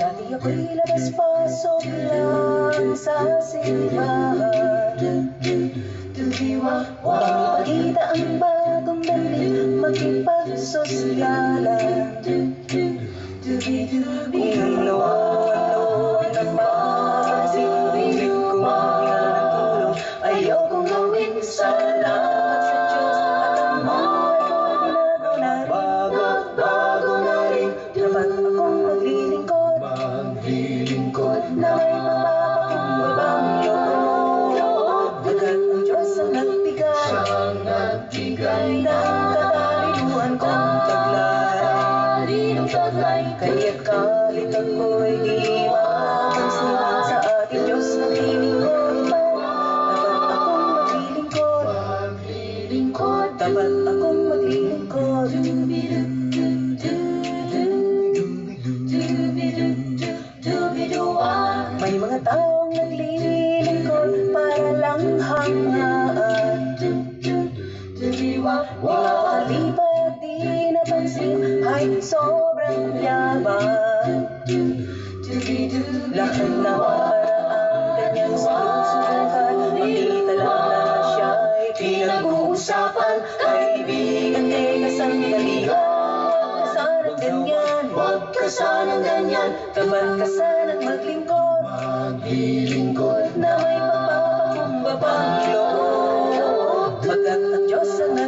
Dati ako'y labas-pasok lang sa simbahan, upang ipakita ang bagong damit, makipagsosyalan. Kung ano-ano naman sinulit kong hingan ng tulong, ayokong gawin salamat sa Diyos at ang mga bago na rin. Dapat akong maglilingkod na may pagpapakumbabang loob. Dagat ang Diyos ang nagbigay ng katalinuhan kong taglay. Kaya't kahit ako'y di mapansin, sa ating Diyos naglilingkod pa. Dapat akong maglilingkod. May mga taong naglilingkod para lang hangaan. Nakakalipat di napansin, ay sobrang yabang. Lahat ng paraang kanyang sinusubukan, makita lang na siya'y pinag-uusapan. Kaibigan, teka sandalihan, huwag ka sanang ganyan. Dapat ka sanang maglingkod na may pagpapakumbabang loob. Pagkat ang Diyos ang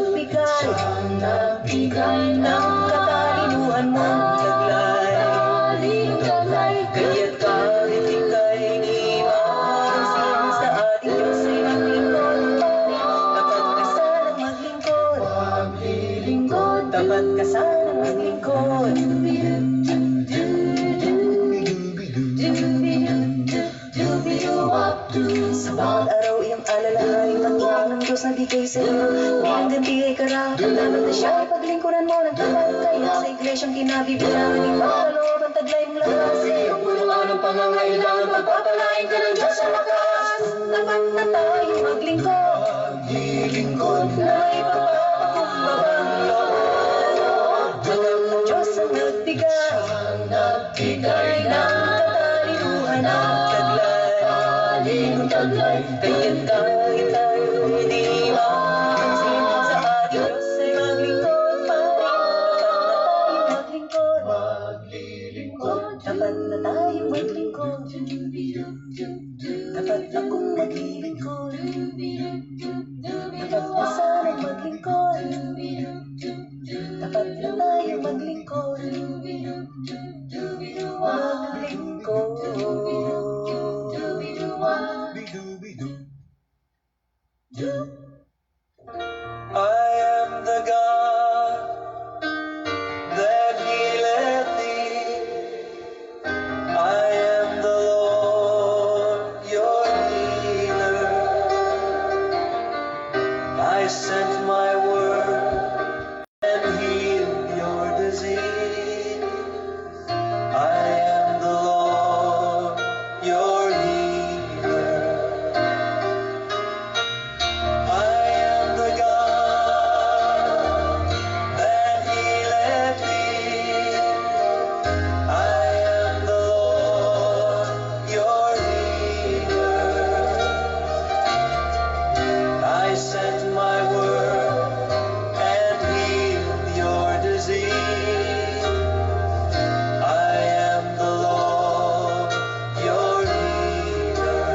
nagbigay ng katalinuhan mong taglay. Kaya't kahit ika'y di mapansin, sa ating Diyos ay maglingkod pa. Dapat ka sanang maglingkod. Dapat ka sanang maglingkod. Sa bawat araw iyong alalahain, tatuan ng Diyos na bigay sa iyo. Ang ganti ay karahapan, dapat na siya ay paglingkuran mo ng tapat. Kaya sa iglesyang kinabibilangan, ipagkaloob ang taglay mong lakas. Kung puno ka ng pangangailangan, pagpapalain ka ng Diyos sa lakas. Dapat na tayo maglingkod na may pagpapakumbabang loob. Pagkat ang Diyos ang nagbigay ng katalinuhan ng taglay. Kaya't kahit tayo'y di mapansin, sa ating Diyos ay maglingkod pa rin. Dapat na tayong maglingkod. Dapat akong maglilingkod. Dapat na sanang maglingkod. Dapat na tayong maglingkod. I am the God that healeth thee. I am the Lord, your healer. I sent my word and healed your disease. I am the Lord, your healer. I am the God that healeth thee. I am the Lord, your healer. I sent my word and healed your disease. I am the Lord, your healer.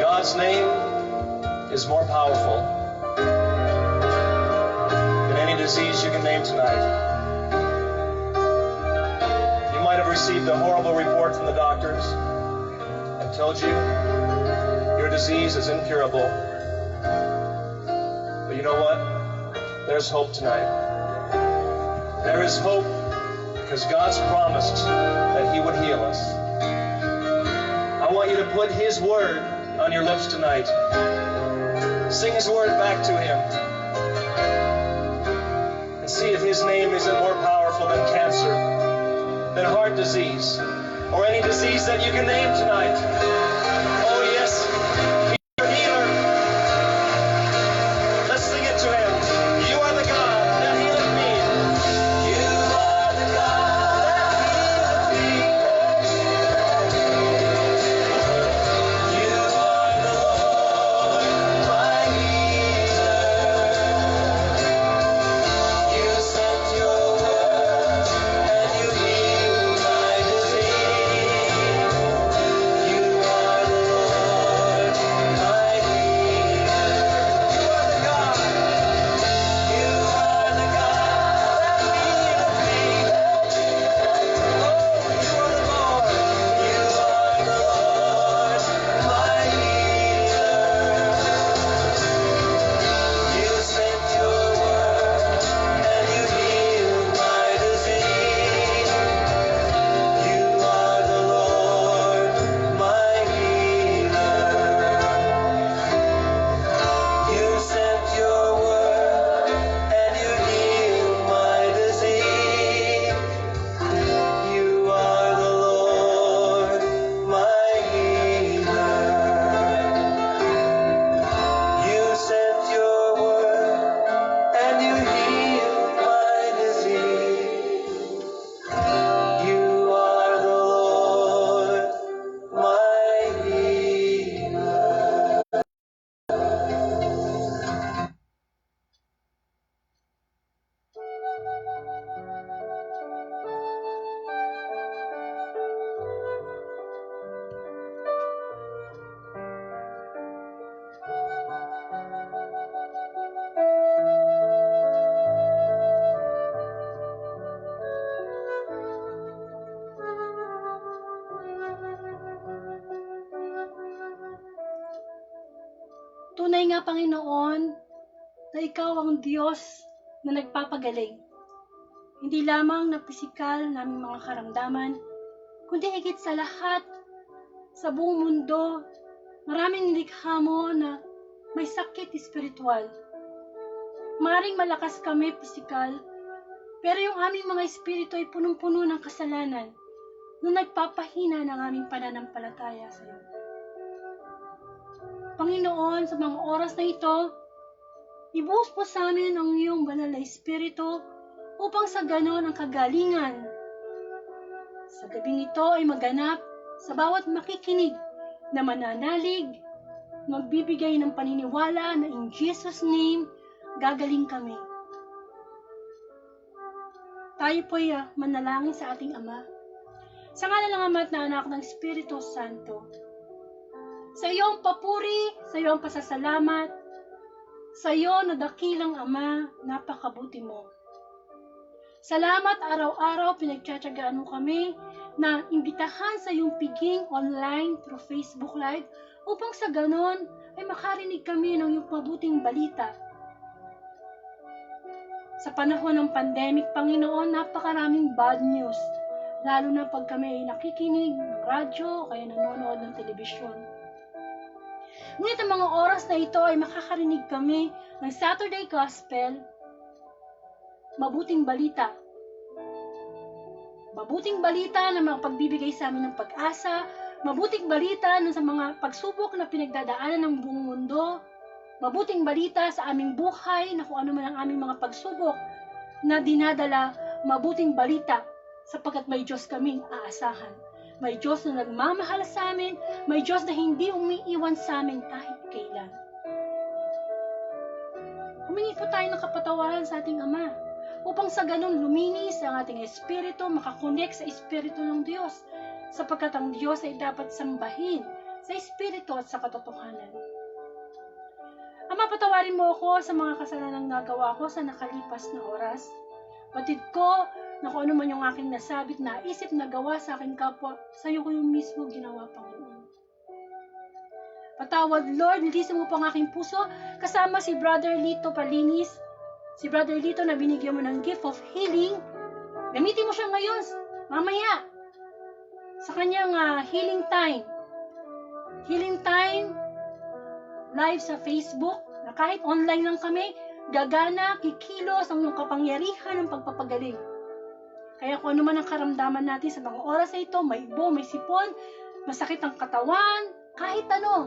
God's name is more powerful than any disease you can name tonight. You might have received a horrible report from the doctors and told you your disease is incurable. But you know what? There's hope tonight. There is hope because God's promised that He would heal us. I want you to put His word on your lips tonight. Sing His word back to Him. And see if His name isn't more powerful than cancer, than heart disease, or any disease that you can name tonight. Oh yes, He's your healer. Let's sing it to Him. You are the God that healeth me. You are the God that healeth me. You are the Lord, my healer. You sent your word and you healed my disease. You are the Lord, my healer. You are the God. You are the God that healeth me. Oh, you are the Lord. You are the Lord, my healer. You sent your word and you healed my disease. You are the Lord, my healer. You sent your word and you healed my disease. You are the Lord, my healer. You sent your word and you healed my disease. You are the Lord, my healer. Tunay nga, Panginoon, na Ikaw ang Diyos na nagpapagaling. Hindi lamang na pisikal naming mga karamdaman, kundi higit sa lahat, sa buong mundo, maraming nilikha mo na may sakit espiritual. Maring malakas kami pisikal, pero yung aming mga espiritu ay punong-puno ng kasalanan na nagpapahina ng aming pananampalataya sa iyo. Panginoon, sa mga oras na ito, ibuhos po sa amin ang iyong banal na espiritu upang sa ganon ang kagalingan sa gabing ito ay maganap sa bawat makikinig na mananalig, magbibigay ng paniniwala na in Jesus' name, gagaling kami. Tayo po'y manalangin sa ating Ama. Sa ngalan ng Ama at ng Anak ng Espiritu Santo. Sa iyo ang papuri, sa iyo ang pasasalamat, sa iyo na dakilang Ama, napakabuti mo. Salamat araw-araw pinagtsatsagaan mo kami na imbitahan sa iyong piging online through Facebook Live upang sa ganon ay makarinig kami ng iyong mabuting balita. Sa panahon ng pandemic, Panginoon, napakaraming bad news, lalo na pag kami ay nakikinig ng radyo o kaya nanonood ng telebisyon. Ngunit ang mga oras na ito ay makakarinig kami ng Saturday Gospel, mabuting balita. Mabuting balita na mapagbibigay sa amin ng pag-asa, mabuting balita na sa mga pagsubok na pinagdadaanan ng buong mundo, mabuting balita sa aming buhay na kung ano man ang aming mga pagsubok na dinadala, mabuting balita sapagkat may Diyos kaming aasahan. May Diyos na nagmamahal sa amin, may Diyos na hindi umiiwan sa amin kahit kailan. Humingi po tayo ng kapatawaran sa ating Ama upang sa ganun luminis ang ating espiritu, makakonek sa espiritu ng Diyos sapagkat ang Diyos ay dapat sambahin sa espiritu at sa katotohanan. Ama, patawarin mo ako sa mga kasalanang nagawa ko sa nakalipas na oras. Batid ko na kung ano man yung aking nasabit na isip na gawa sa aking kapwa, sa iyo ko yung mismo ginawa, Panginoon. Patawad, Lord, nilisin mo po ang aking puso, kasama si Brother Lito Palinis, si Brother Lito na binigyan mo ng gift of healing. Gamitin mo siya ngayon, mamaya, sa kanyang healing time. Healing time, live sa Facebook, na kahit online lang kami, gagana, kikilos ang iyong kapangyarihan ng pagpapagaling. Kaya kung ano man ang karamdaman natin sa mga oras na ito, may ibo, may sipon, masakit ang katawan, kahit ano,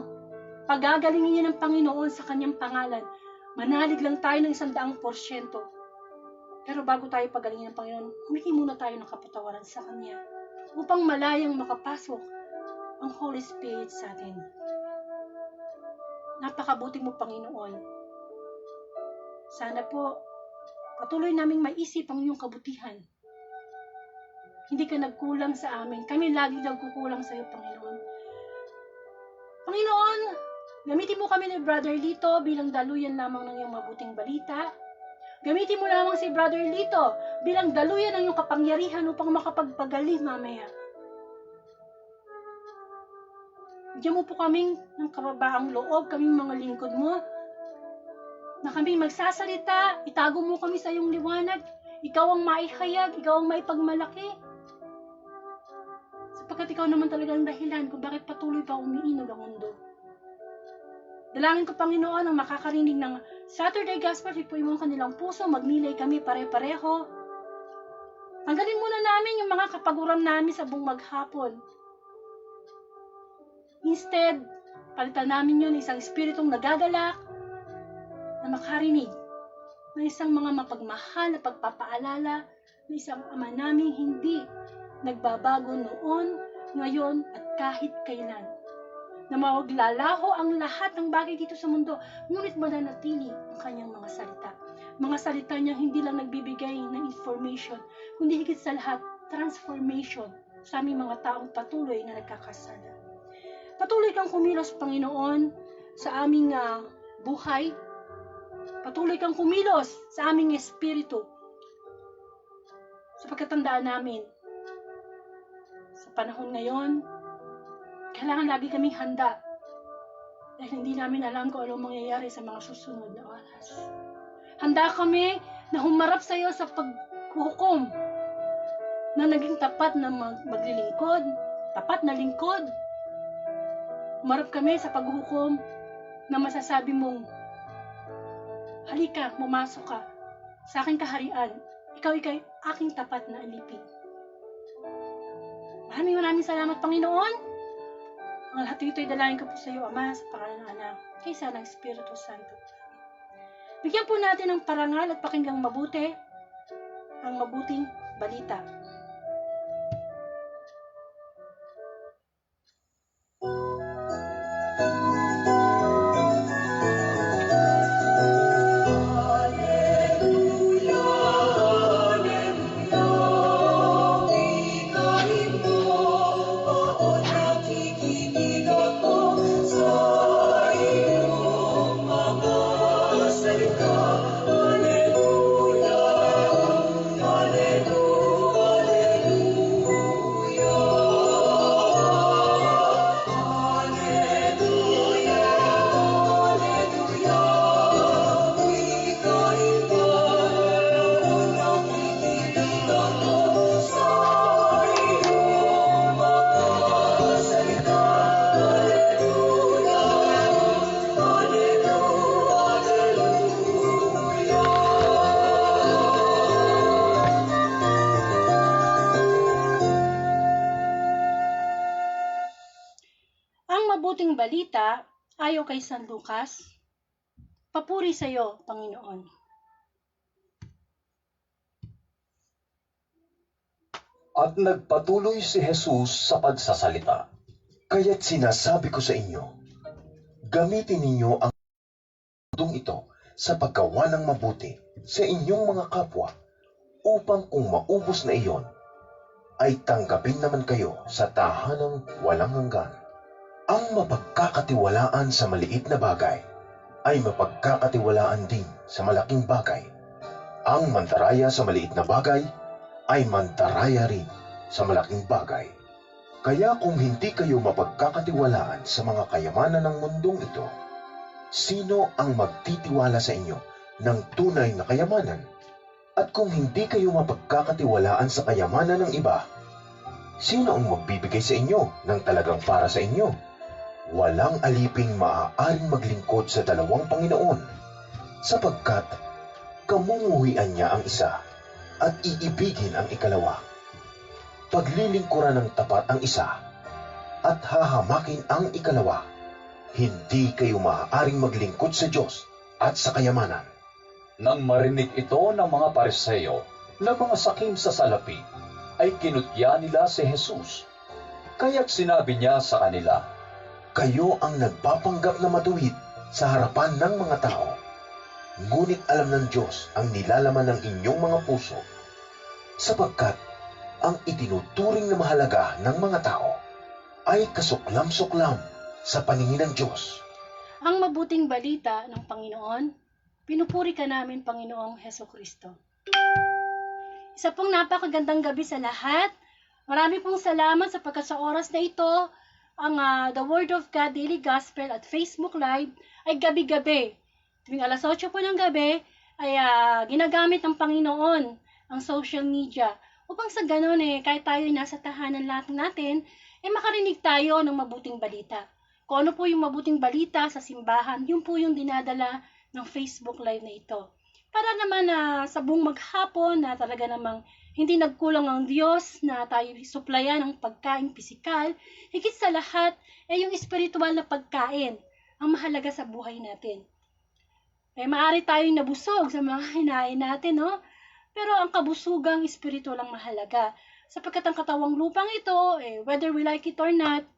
pagagalingin niya ng Panginoon sa kanyang pangalan. Manalig lang tayo ng 100%. Pero bago tayo pagalingin ng Panginoon, humingi muna tayo ng kapatawaran sa Kanya upang malayang makapasok ang Holy Spirit sa atin. Napakabuti mo, Panginoon. Sana po, patuloy naming maisip ang iyong kabutihan. Hindi ka nagkulang sa amin. Kami lagi nagkukulang sa iyo, Panginoon. Panginoon, gamitin mo kami ni Brother Lito bilang daluyan lamang ng iyong mabuting balita. Gamitin mo lamang si Brother Lito bilang daluyan ng iyong kapangyarihan upang makapagpagaling mamaya. Bigyan mo po kaming ng kababaang loob, kaming mga lingkod mo, na kami magsasalita, itago mo kami sa iyong liwanag, ikaw ang maihayag, ikaw ang maipagmalaki. Sapagkat ikaw naman talaga ang dahilan kung bakit patuloy pa umiinog ang mundo. Dalangin ko, Panginoon, ang makakarinig ng Saturday Gospel, hipuin mo ang kanilang puso, magnilay kami pare-pareho. Tanggalin muna namin yung mga kapaguran namin sa buong maghapon. Instead, palitan namin yun isang espiritong nagagalak na makarinig ng isang mga mapagmahal na pagpapaalala na isang Ama naming hindi nagbabago noon, ngayon at kahit kailan. Na mawaglalaho ang lahat ng bagay dito sa mundo, ngunit mananatili ang kanyang mga salita. Mga salita niya hindi lang nagbibigay ng information, kundi higit sa lahat, transformation sa aming mga taong patuloy na nagkakasala. Patuloy kang kumilos, Panginoon, sa aming buhay. Patuloy kang kumilos sa aming espiritu. Sa pagkatandaan namin, sa panahon ngayon, kailangan lagi kaming handa dahil hindi namin alam kung anong mangyayari sa mga susunod na oras. Handa kami na humarap sa iyo sa paghukom na naging tapat na maglilingkod, tapat na lingkod. Humarap kami sa paghukom na masasabi mong, halika, pumasok ka sa aking kaharian. Ikaw ikay aking tapat na alipin. Maraming salamat, Panginoon. Ang lahat ito'y dalangin ko po sa iyo, Ama, sa pangalan ng Anak, kaysa ng Espiritu Santo. Bigyan po natin ng parangal at pakinggang mabuti ang mabuting balita. Mabuting balita ayon kay San Lucas. Papuri sa iyo, Panginoon. At nagpatuloy si Jesus sa pagsasalita. Kaya't sinasabi ko sa inyo, gamitin ninyo ang mundong ito sa paggawa ng mabuti sa inyong mga kapwa, upang kung maubos na iyon, ay tanggapin naman kayo sa tahanang walang hanggan. Ang mapagkakatiwalaan sa maliit na bagay ay mapagkakatiwalaan din sa malaking bagay. Ang mandaraya sa maliit na bagay ay mandaraya rin sa malaking bagay. Kaya kung hindi kayo mapagkakatiwalaan sa mga kayamanan ng mundong ito, sino ang magtitiwala sa inyo ng tunay na kayamanan? At kung hindi kayo mapagkakatiwalaan sa kayamanan ng iba, sino ang magbibigay sa inyo ng talagang para sa inyo? Walang aliping maaaring maglingkod sa dalawang Panginoon, sapagkat kamunguhian niya ang isa at iibigin ang ikalawa. Paglilingkuran ng tapat ang isa at hahamakin ang ikalawa. Hindi kayo maaaring maglingkod sa Diyos at sa kayamanan. Nang marinig ito ng mga Pariseo na mga sakim sa salapi, ay kinutya nila si Jesus. Kaya't sinabi niya sa kanila, Kayo ang nagpapanggap na matuwid sa harapan ng mga tao. Ngunit alam ng Diyos ang nilalaman ng inyong mga puso, sapagkat ang itinuturing na mahalaga ng mga tao ay kasuklam-suklam sa paningin ng Diyos. Ang mabuting balita ng Panginoon, pinupuri ka namin, Panginoong Hesukristo. Isa pong napakagandang gabi sa lahat. Marami pong salamat sapagkat sa oras na ito, ang The Word of God Daily Gospel at Facebook Live ay gabi-gabi. Tuwing alas 8 po ng gabi ay ginagamit ng Panginoon ang social media upang sa ganon kahit tayo ay nasa tahanan lahat natin, makarinig tayo ng mabuting balita. Kung ano po yung mabuting balita sa simbahan, yun po yung dinadala ng Facebook Live na ito. Para naman sa buong maghapon na talaga namang hindi nagkulang ang Diyos na tayo suplayan ng pagkain pisikal, higit sa lahat ay yung espiritual na pagkain ang mahalaga sa buhay natin. Maaari tayong nabusog sa mga hinain natin, no? Pero ang kabusugang espiritual ang mahalaga. Sapagkat ang katawang lupang ito, whether we like it or not,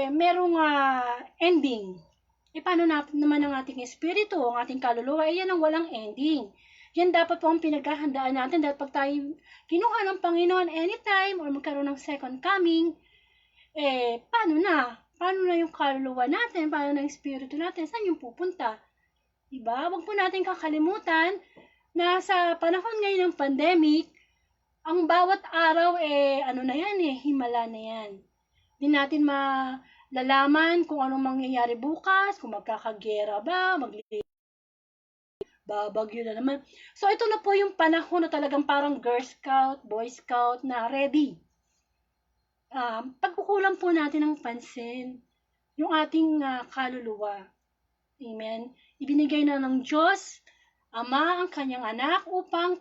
merong ending. Paano naman ang ating espiritu, ang ating kaluluwa? Yan ang walang ending. Yan dapat po ang pinaghahandaan natin dahil pag tayo kinuha ng Panginoon anytime or magkaroon ng second coming, paano na? Paano na yung kaluluwa natin? Paano na yung espiritu natin? Saan yung pupunta? Diba? Huwag po natin kakalimutan na sa panahon ngayon ng pandemic, ang bawat araw himala na yan. Hindi natin malalaman kung anong mangyayari bukas, kung magkakagera ba, babagyo na naman. So ito na po yung panahon na talagang parang Girl Scout, Boy Scout na ready. Pagkukulang po natin ng pansin yung ating kaluluwa. Amen. Ibinigay na ng Diyos, Ama, ang kanyang anak upang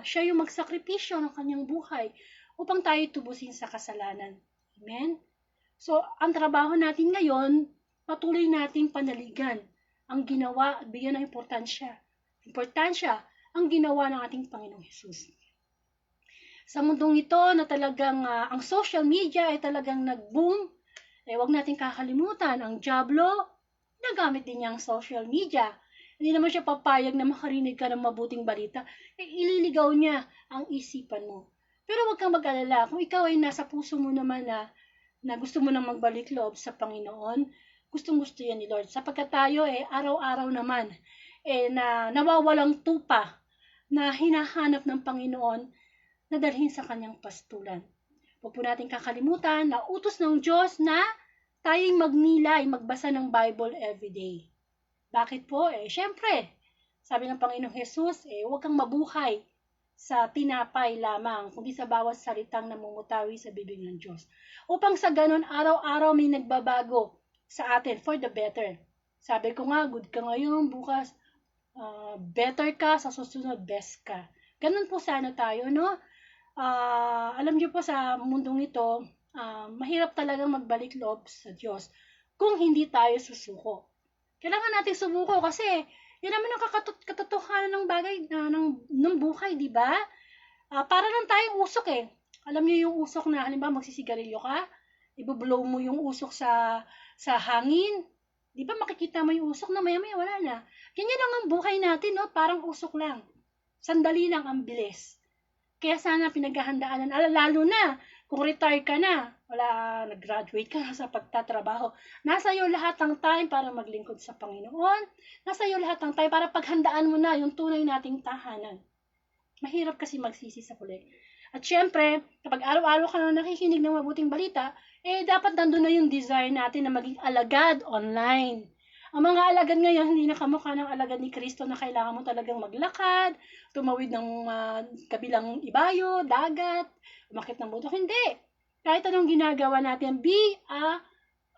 siya yung magsakripisyo ng kanyang buhay upang tayo tubusin sa kasalanan. Amen? So, ang trabaho natin ngayon, patuloy nating panaligan ang ginawa at bigyan ng importansya. Ang ginawa ng ating Panginoong Hesus. Sa mundong ito na talagang ang social media ay talagang nag-boom, huwag natin kakalimutan, ang Diablo, nagamit din niya ang social media. Hindi naman siya papayag na makarinig ka ng mabuting balita. Ililigaw niya ang isipan mo. Pero huwag kang mag-alala. Kung ikaw ay nasa puso mo naman na gusto mo nang magbalik loob sa Panginoon, gustong-gusto yan ni Lord. Sapagkat tayo araw-araw naman na nawawalang tupa na hinahanap ng Panginoon na dalhin sa kanyang pastulan. Huwag po natin kakalimutan na utos ng Diyos na tayong magnilay, magbasa ng Bible everyday. Bakit po? Syempre, sabi ng Panginoong Hesus, huwag kang mabuhay sa tinapay lamang, kundi sa bawat salitang namumutawi sa bibig ng Diyos. Upang sa ganon, araw-araw may nagbabago sa atin for the better. Sabi ko nga, good ka ngayon, bukas, better ka, sa susunod, best ka. Ganon po sana tayo, no? Alam niyo po sa mundong ito, mahirap talagang magbalik loob sa Diyos kung hindi tayo susuko. Kailangan natin sumuko kasi yan naman ang katotohanan ng bagay ng buhay, di ba? Para lang tayong usok Alam niyo yung usok na halimbawa magsisigarilyo ka, ibublow mo yung usok sa hangin. Di ba makikita mo yung usok na maya-maya wala na. Ganyan lang ang buhay natin, no? Parang usok lang. Sandali lang ang bilis. Kaya sana pinaghahandaan lalo na kung retire ka na, nag-graduate ka na sa pagtatrabaho. Nasa iyo lahat ng time para maglingkod sa Panginoon. Nasa iyo lahat ng time para paghandaan mo na yung tunay nating tahanan. Mahirap kasi magsisi sa huli. At syempre, kapag araw-araw ka na nakikinig ng mabuting balita, dapat nandun na yung desire natin na maging alagad online. Ang mga alagad ngayon, hindi na kamukha ng alagad ni Kristo na kailangan mo talagang maglakad, tumawid ng kabilang ibayo, dagat, umakit ng bundok. Hindi. Kahit anong ginagawa natin, be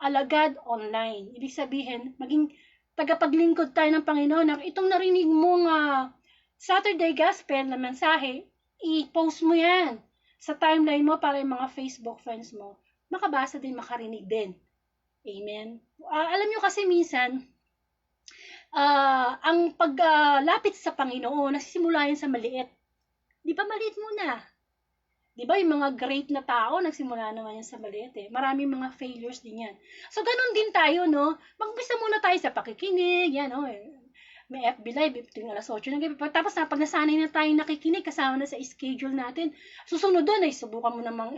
alagad online. Ibig sabihin, maging tagapaglingkod tayo ng Panginoon na itong narinig mong Saturday Gospel na mensahe, i-post mo yan sa timeline mo para yung mga Facebook friends mo makabasa din, makarinig din. Amen? Alam nyo kasi minsan, ang paglapit sa Panginoon, nasisimula yan sa maliit. Di ba maliit muna? Di ba yung mga great na tao, nagsimula naman yan sa maliit eh. Maraming mga failures din yan. So, ganun din tayo, no? Mag-umpisa muna tayo sa pakikinig, yan, no? May FB Live, tuwing alas 8 ng gabi. Tapos pag nasanay na tayong nakikinig, kasama na sa schedule natin, susunod doon ay subukan mo namang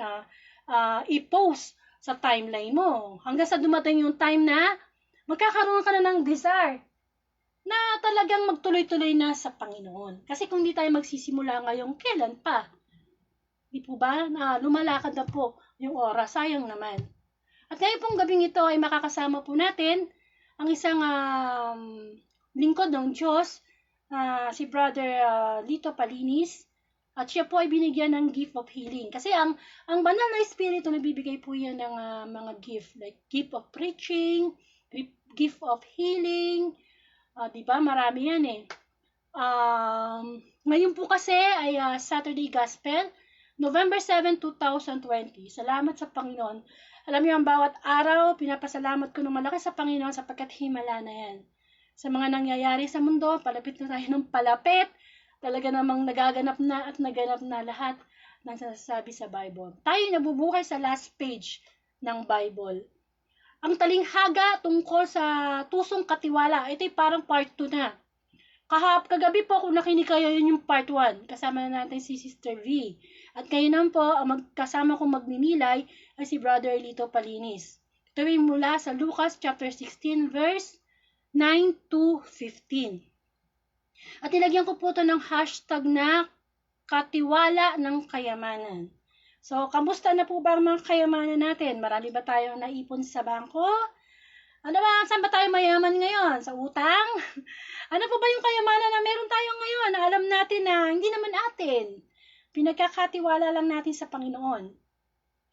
i-post sa timeline mo. Hanggang sa dumating yung time na magkakaroon ka na ng desire na talagang magtuloy-tuloy na sa Panginoon. Kasi kung di tayo magsisimula ngayon, kailan pa? Di po ba? Na lumalakad na po yung oras. Sayang naman. At ngayon pong gabing ito ay makakasama po natin ang isang lingkod ng Diyos, si Brother Lito Palinis. At siya po ay binigyan ng gift of healing. Kasi ang banal na espiritu, nagbibigay po yan ng mga gift. Like gift of preaching, gift of healing. Diba? Marami yan eh. Ngayon po kasi ay Saturday Gospel, November 7, 2020. Salamat sa Panginoon. Alam niyo, ang bawat araw, pinapasalamat ko ng malaki sa Panginoon sapagkat himala na yan. Sa mga nangyayari sa mundo, palapit na tayo ng palapit. Talaga namang nagaganap na at naganap na lahat ng sinasabi sa Bible. Tayo nabubuhay sa last page ng Bible. Ang talinghaga tungkol sa tusong katiwala, ito'y parang part 2 na. Kagabi po kung nakinig kayo, yun yung part 1. Kasama na natin si Sister V. At ngayon naman po, ang kasama kong magninilay ay si Brother Lito Palinis. Ito ay mula sa Lucas chapter 16 verse 9 to 15. At nilagyan ko po ito ng hashtag na katiwala ng kayamanan. So, kamusta na po ba ang mga kayamanan natin? Marami ba tayong naipon sa bangko? Ano ba, saan ba tayo mayaman ngayon? Sa utang? Ano po ba yung kayamanan na meron tayo ngayon na alam natin na hindi naman atin? Pinagkakatiwala lang natin sa Panginoon.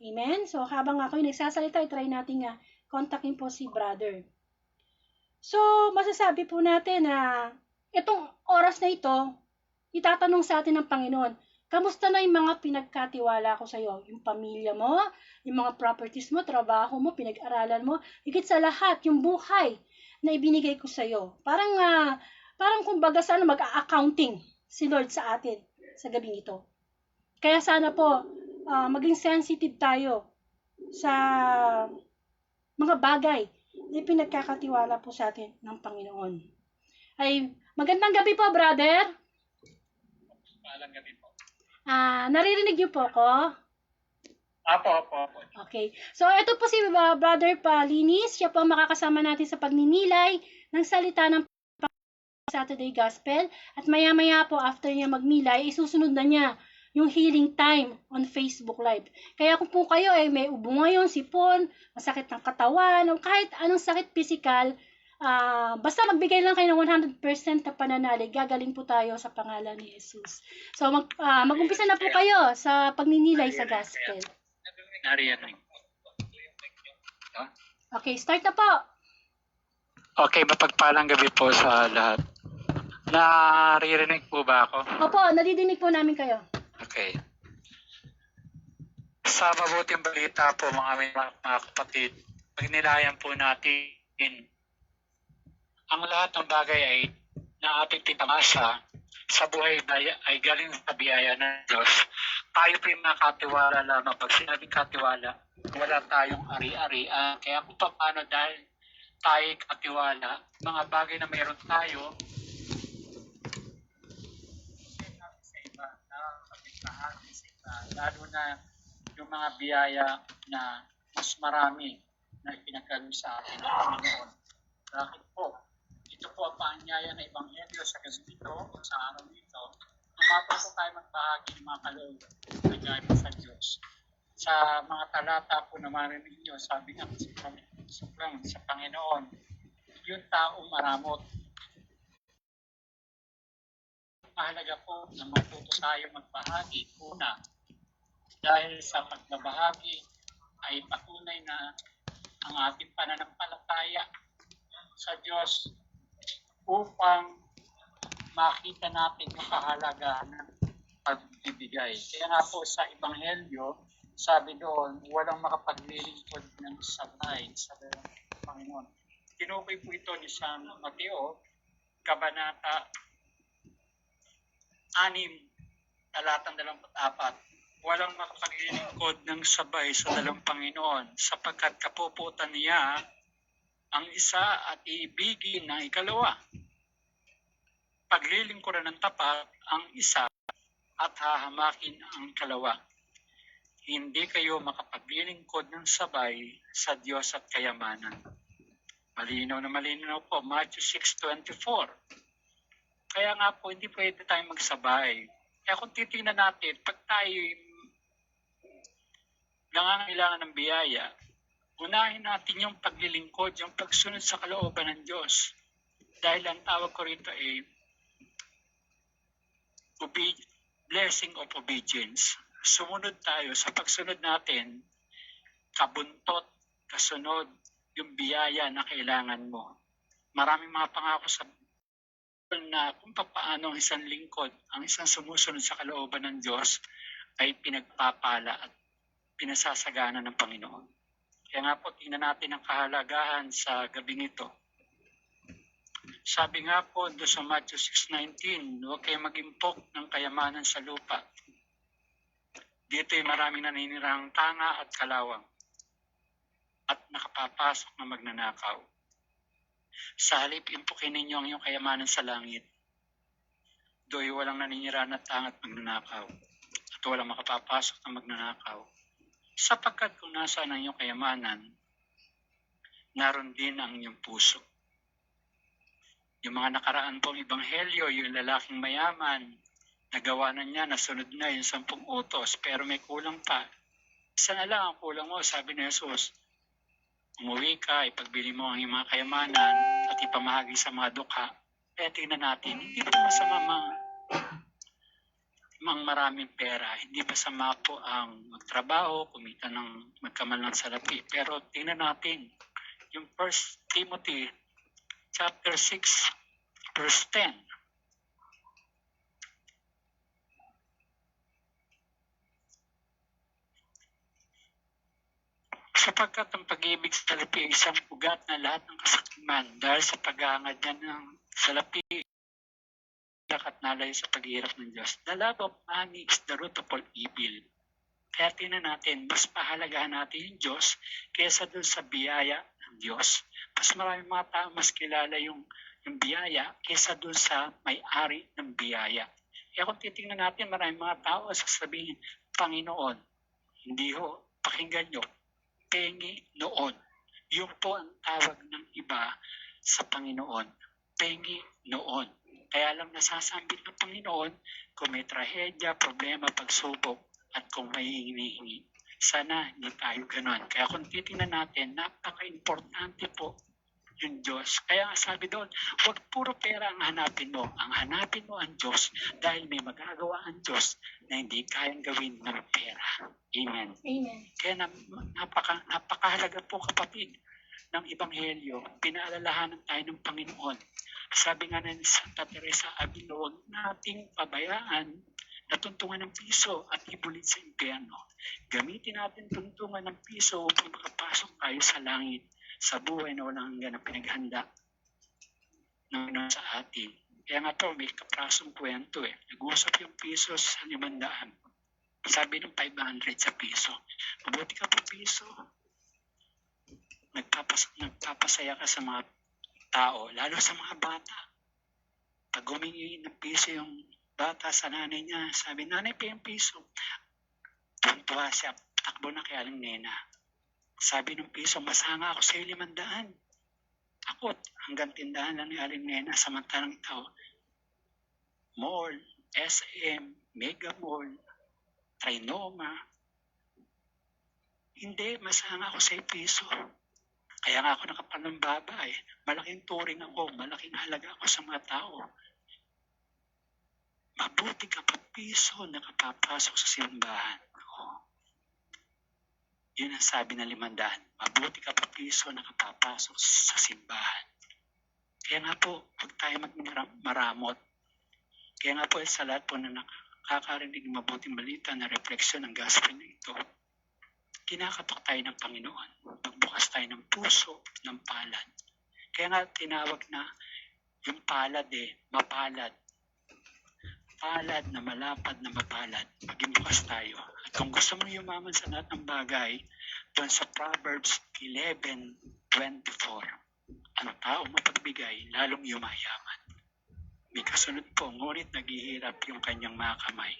Amen? So, habang ako'y nagsasalita, try natin nga kontakin po si brother. So, masasabi po natin na itong oras na ito, itatanong sa atin ng Panginoon, kamusta na yung mga pinagkatiwala ko sa iyo? Yung pamilya mo, yung mga properties mo, trabaho mo, pinag-aralan mo, higit sa lahat, yung buhay na ibinigay ko sa iyo. Parang kumbaga sana mag-accounting si Lord sa atin sa gabing ito. Kaya sana po, maging sensitive tayo sa mga bagay na pinagkakatiwala po sa atin ng Panginoon. Ay, magandang gabi po, brother. Magandang gabi po. Naririnig niyo po ako? Apo. Okay. So, ito po si Brother Palinis. Siya po ang makakasama natin sa pagninilay ng salita ng Saturday Gospel. At maya-maya po, after niya magnilay, isusunod na niya yung healing time on Facebook Live. Kaya kung po kayo ay may ubo ngayon, sipon, masakit ng katawan, o kahit anong sakit physical, basta magbigay lang kayo ng 100% na pananalig, gagaling po tayo sa pangalan ni Jesus. So, mag-umpisa na po kayo sa pagninilay sa gospel. Naririnig. Okay, start na po. Okay, mapagpalang gabi po sa lahat. Naririnig po ba ako? Opo, nadidinig po namin kayo. Okay. Sa mabuting balita po mga kapatid, pagnilayan po natin ang lahat ng bagay ay na ating tinamasa sa buhay ay galing sa biyaya ng Diyos. Tayo po yung makatiwala lamang. Pag sinabing katiwala, wala tayong ari-arian. Kaya kung paano dahil tayo katiwala, mga bagay na meron tayo, sa iba, nakakapitahan sa iba, lalo na yung mga biyaya na mas marami na pinagkaroon sa atin ng Panginoon. Bakit po? Ito po ang paanyaya ng Ebanghelyo sa gabi ito o sa araw nito na matuto tayo magbahagi ng mga kaloob na galing sa Diyos. Sa mga talata po na marinig nyo, sabi nga sa Panginoon, yung taong maramot. Mahalaga po na matuto tayo magbahagi una dahil sa pagbabahagi ay patunay na ang ating pananampalataya sa Diyos upang makita natin yung kahalagahan ng pagbibigay. Kaya nga po sa Ebanghelyo, sabi doon, walang makapaglilingkod ng sabay sa Panginoon. Tinukoy po ito ni San Mateo, Kabanata 6, talatang 24. Walang makapaglilingkod ng sabay sa dalang Panginoon, sapagkat kapuputan niya ang isa at iibigin ng ikalawa. Paglilingkuran ng tapat ang isa at hahamakin ang ikalawa. Hindi kayo makapaglilingkod ng sabay sa Diyos at kayamanan. Malinaw na malinaw po, Matthew 6:24. Kaya nga po, hindi pwede tayong magsabay. Kaya kung titingnan natin, pag tayo nangangailangan ng biyaya, unahin natin yung paglilingkod, yung pagsunod sa kalooban ng Diyos. Dahil ang tawag ko rito ay blessing of obedience. Sumunod tayo sa pagsunod natin, kabuntot, kasunod, yung biyaya na kailangan mo. Maraming mga pangako sa na kung paano ang isang lingkod, ang isang sumusunod sa kalooban ng Diyos ay pinagpapala at pinasasagana ng Panginoon. Kaya nga po, tingnan natin ang kahalagahan sa gabing ito. Sabi nga po doon sa Matthew 6:19, huwag kayong mag-impok ng kayamanan sa lupa. Dito ay maraming naninirang tanga at kalawang at nakapapasok na magnanakaw. Sa halip, impukin ninyo ang iyong kayamanan sa langit. Do'y walang naninirahan at tanga at magnanakaw at walang makapapasok na magnanakaw. Sapagkat kung nasaan ang iyong kayamanan, naroon din ang iyong puso. Yung mga nakaraan pong ebanghelyo, yung lalaking mayaman, nagawa na niya, nasunod na yung 10 utos, pero may kulang pa. Isa na lang ang kulang mo, sabi ni Jesus. Umuwi ka, ipagbili mo ang iyong mga kayamanan at ipamahagi sa mga dukha. Kaya tingnan natin, hindi po masama mang maraming pera, hindi masama po ang magtrabaho, kumita ng magkamal ng salapi. Pero tingnan natin, yung 1 Timothy chapter 6, verse 10. Sapagkat ang pag-ibig sa salapi ay isang ugat na lahat ng kasakiman dahil sa paghahangad niya ng salapi at nalayo sa paghihirap ng Diyos. The love of money is the root of all evil. Kaya tingnan natin, mas pahalagahan natin yung Diyos kaysa doon sa biyaya ng Diyos. Mas maraming mga tao mas kilala yung biyaya kaysa doon sa may-ari ng biyaya. Kaya kung titingnan natin, maraming mga tao sasabihin, Panginoon, hindi ho, pakinggan nyo, pengi noon. Yun po ang tawag ng iba sa Panginoon. Pengi noon. Kaya lang nasasambit ng Panginoon kung may trahedya, problema, pagsubok, at kung may hinihingi. Sana hindi tayo ganon. Kaya kung titingnan natin, napaka-importante po yung Diyos. Kaya sabi doon, huwag puro pera ang hanapin mo. Ang hanapin mo ang Diyos dahil may magagawa ang Diyos na hindi kayang gawin ng pera. Amen. Amen. Kaya napakahalaga po kapatid ng Ebanghelyo, pinaalalahanan tayo ng Panginoon. Sabi nga ni Santa Teresa Avila, huwag nating pabayaan na tuntungan ng piso at ibulit sa impyerno. Gamitin natin tuntungan ng piso upang makapasok tayo sa langit, sa buhay na walang hanggan na pinaghanda ng Panginoon sa atin. Kaya nga po, may kaprasong kwento Nag-usap yung piso sa 500. Sabi ng 500 sa piso, mabuti ka po piso. Nagpapasaya ka sa mga tao, lalo sa mga bata. Pag humingi ng piso yung bata sa nanay niya, sabi, nanay pa yung piso. Tuntua siya, takbo na kay Aling Nena. Sabi ng piso, masanga ako sa 500. Ako, hanggang tindahan lang ni Aling Nena, samantalang ito, mall, SM, Mega Mall, Trinoma. Hindi, masanga ako sa piso. Kaya nga ako nakapanumbaba Malaking turing ako, malaking halaga ako sa mga tao. Mabuti ka pa piso nakapapasok sa simbahan. Yun ang sabi ng 500. Mabuti ka pa piso nakapapasok sa simbahan. Kaya nga po, huwag tayo magmaramot. Kaya nga po sa lahat po na nakakarinig ng mabuting balita na refleksyon ng gospel na ito, kinakatok tayo ng Panginoon. Magbukas tayo ng puso, ng palad. Kaya nga tinawag na yung palad mapalad. Palad na malapad na mapalad. Maging bukas tayo. At kung gusto mo yumaman sa lahat ng bagay, doon sa Proverbs 11:24, ang tao mapagbigay, lalong yumayaman. May kasunod po, ngunit naghihirap yung kanyang mga kamay.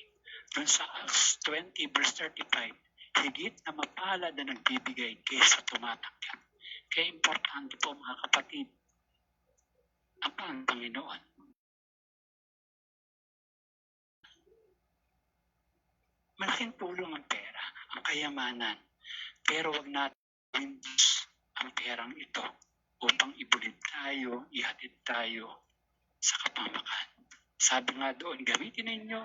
Doon sa Acts 20:35, higit na mapalad na nagbibigay kaysa tumatanggap. Kaya importante po mga kapatid, ang Panginoon. Malaking tulong ang pera, ang kayamanan. Pero wag natin ang perang ito upang ibulid tayo, ihatid tayo sa kapamakan. Sabi nga doon, gamitin ninyo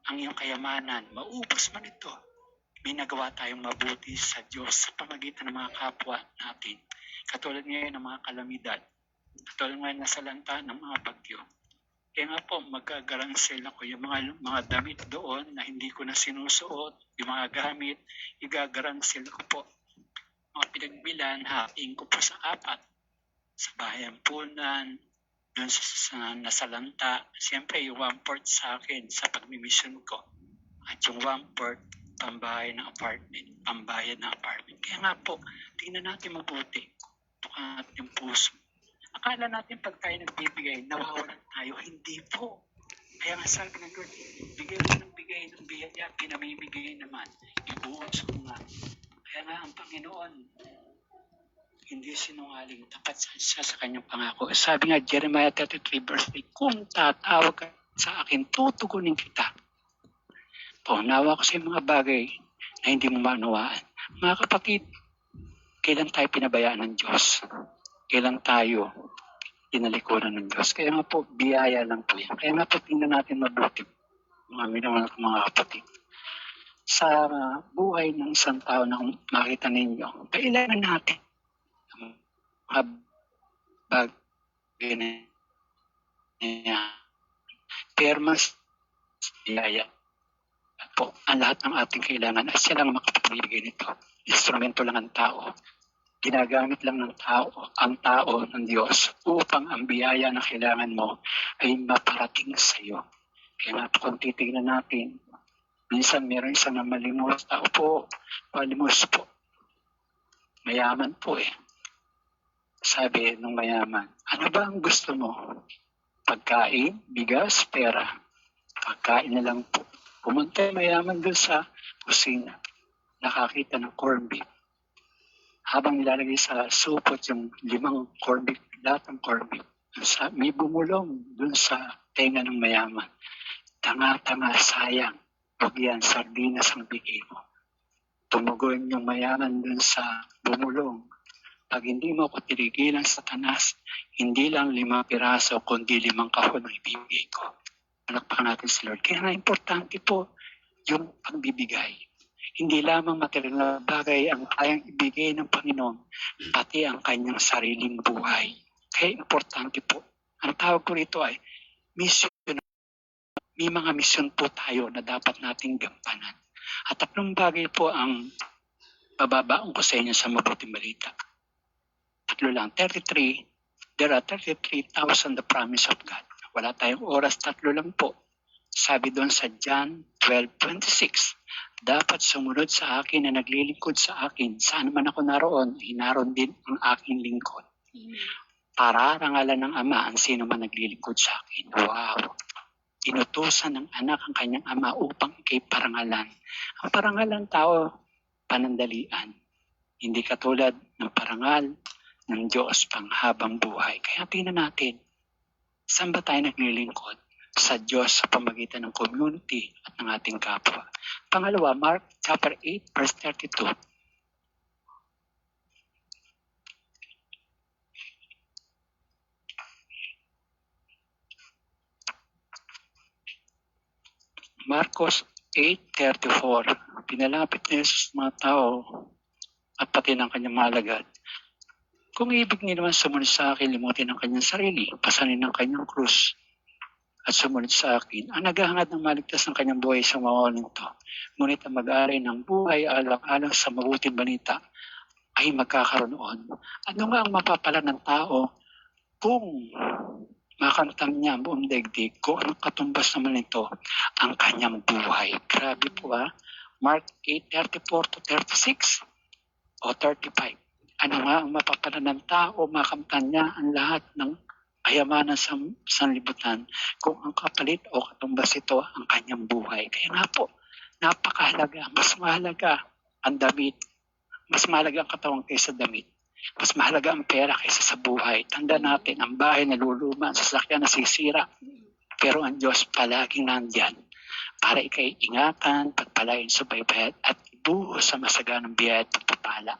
ang iyong kayamanan, maubos man ito. May nagawa tayong mabuti sa Diyos sa pamagitan ng mga kapwa natin. Katulad ngayon ng mga kalamidad, katulad ngayon na salanta ng mga bagyo. Kaya nga po, magkagaransel ako yung mga damit doon na hindi ko na sinusuot, yung mga gamit, igagaransel ko po. Mga pinagbilan, haking ko po sa 4. Sa bahayan punan, doon sa nasalanta. Siyempre, yung 1/4 sa akin sa pagmimisyon ko. At yung 1/4, pambayad ng apartment. Kaya nga po, tingnan natin mabuti. Tukat yung puso. Akala natin pag tayo nagbibigay, nawawalan tayo. Hindi po. Kaya nga sabi ng Lord, bigay mo ng biyaya, pinamimigay naman. Ibuhos ko nga. Kaya nga ang Panginoon, hindi sinungaling, tapat siya sa kanyang pangako. Sabi nga, Jeremiah 33:8, kung tatawag ka sa akin, tutugunin kita. Paunawa ko sa mga bagay na hindi mo manawaan. Mga kapatid, kailan tayo pinabayaan ng Diyos? Kailan tayo tinalikuran ng Diyos? Kaya nga po, biyaya lang po yan. Kaya nga po, tingnan natin mabuti, mga kapatid. Sa buhay ng isang tao na makita ninyo, kailangan natin mga bagay na niya. Pero mas biyaya po, ang lahat ng ating kailangan ay siya lang makapagbibigay nito. Instrumento lang ang tao. Ginagamit lang ng tao, ang tao ng Diyos upang ang biyaya na kailangan mo ay maparating sa iyo. Kaya nga kung titignan natin, minsan meron isang malimos, tao po, malimos po. Mayaman po Sabi ng mayaman, ano ba ang gusto mo? Pagkain, bigas, pera. Pagkain na lang po. Pumunta mayaman doon sa kusina. Nakakita ng corned beef. Habang nilalagay sa supot yung 5 corned beef, lahat ng corned beef, may bumulong dun sa tenga ng mayaman. Tanga-tanga, sayang. Huwag yan, sardinas ang bigay mo. Tumugon yung mayaman dun sa bumulong. Pag hindi mo ako tinigilan sa tanas, hindi lang 5 piraso, kundi 5 kahon ang ibibigay ko. Palakpakan natin si Lord. Kaya nga importante po yung pagbibigay. Hindi lamang material na bagay ang kayang ibigay ng Panginoon, pati ang kanyang sariling buhay. Kaya importante po. Ang tawag ko rito ay mission. May mga mission po tayo na dapat nating gampanan. At 3 bagay po ang bababaon ko sa inyo sa mabuting balita. 3 lang. There are 33,000 the promise of God. Wala tayong oras, 3 lang po. Sabi doon sa John 12:26, dapat sumunod sa akin na naglilingkod sa akin. Saan man ako naroon, naroon din ang aking lingkod. Pararangalan ng Ama ang sino man naglilingkod sa akin. Wow! Inutusan ng anak ang kanyang ama upang ikay parangalan. Ang parangalan tao, panandalian. Hindi katulad ng parangal ng Diyos panghabang buhay. Kaya tingnan natin, saan ba tayo naglilingkod? Sa Diyos sa pamagitan ng community at ng ating kapwa. Pangalawa, Mark chapter 8, verse 32. Marcos 8:34. Pinalapit ni Jesus mga tao at pati ng kanyang mga alagad. Kung ibig niyo naman sumunod sa akin, limutin ang kanyang sarili, pasanin ang kanyang krus, at sumunod sa akin, ang naghahangad ng maligtas ng kanyang buhay sa mawawalan ito. Ngunit ang mag-aaral ng buhay alang-alang sa mabuting balita ay magkakaroon noon. Ano nga ang mapapala ng tao kung makamtan niya ang buong daigdig, kung ang katumbas naman nito ang kanyang buhay? Grabe po Mark 8:34 to 36 o 35. Ano nga ang mapapala ng tao, makamtan niya ang lahat ng kayamanan sa sanlibutan kung ang kapalit o katumbas ito ang kanyang buhay. Kaya nga po, napakahalaga, mas mahalaga ang damit, mas mahalaga ang katawan kaysa damit, mas mahalaga ang pera kaysa sa buhay. Tanda natin, ang bahay naluluma, ang sasakyan nasisira, pero ang Diyos palaging nandyan para ikay ingatan, pagpalain, subaybayan at buhos sa masaganang biyaya at pagpapala.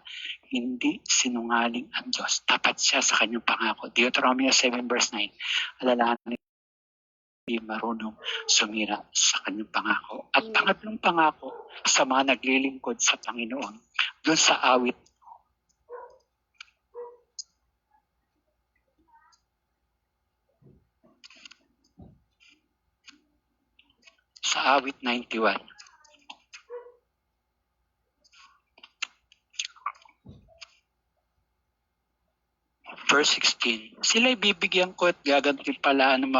Hindi sinungaling ang Diyos. Tapat siya sa kanyang pangako. Deuteronomy 7 verse 9. Alalahanin hindi marunong sumira sa kanyang pangako. At pangatlong pangako sa mga naglilingkod sa Panginoon, doon sa awit sa awit 91. Verse 16, sila'y bibigyan ko at gagantimpalaan ng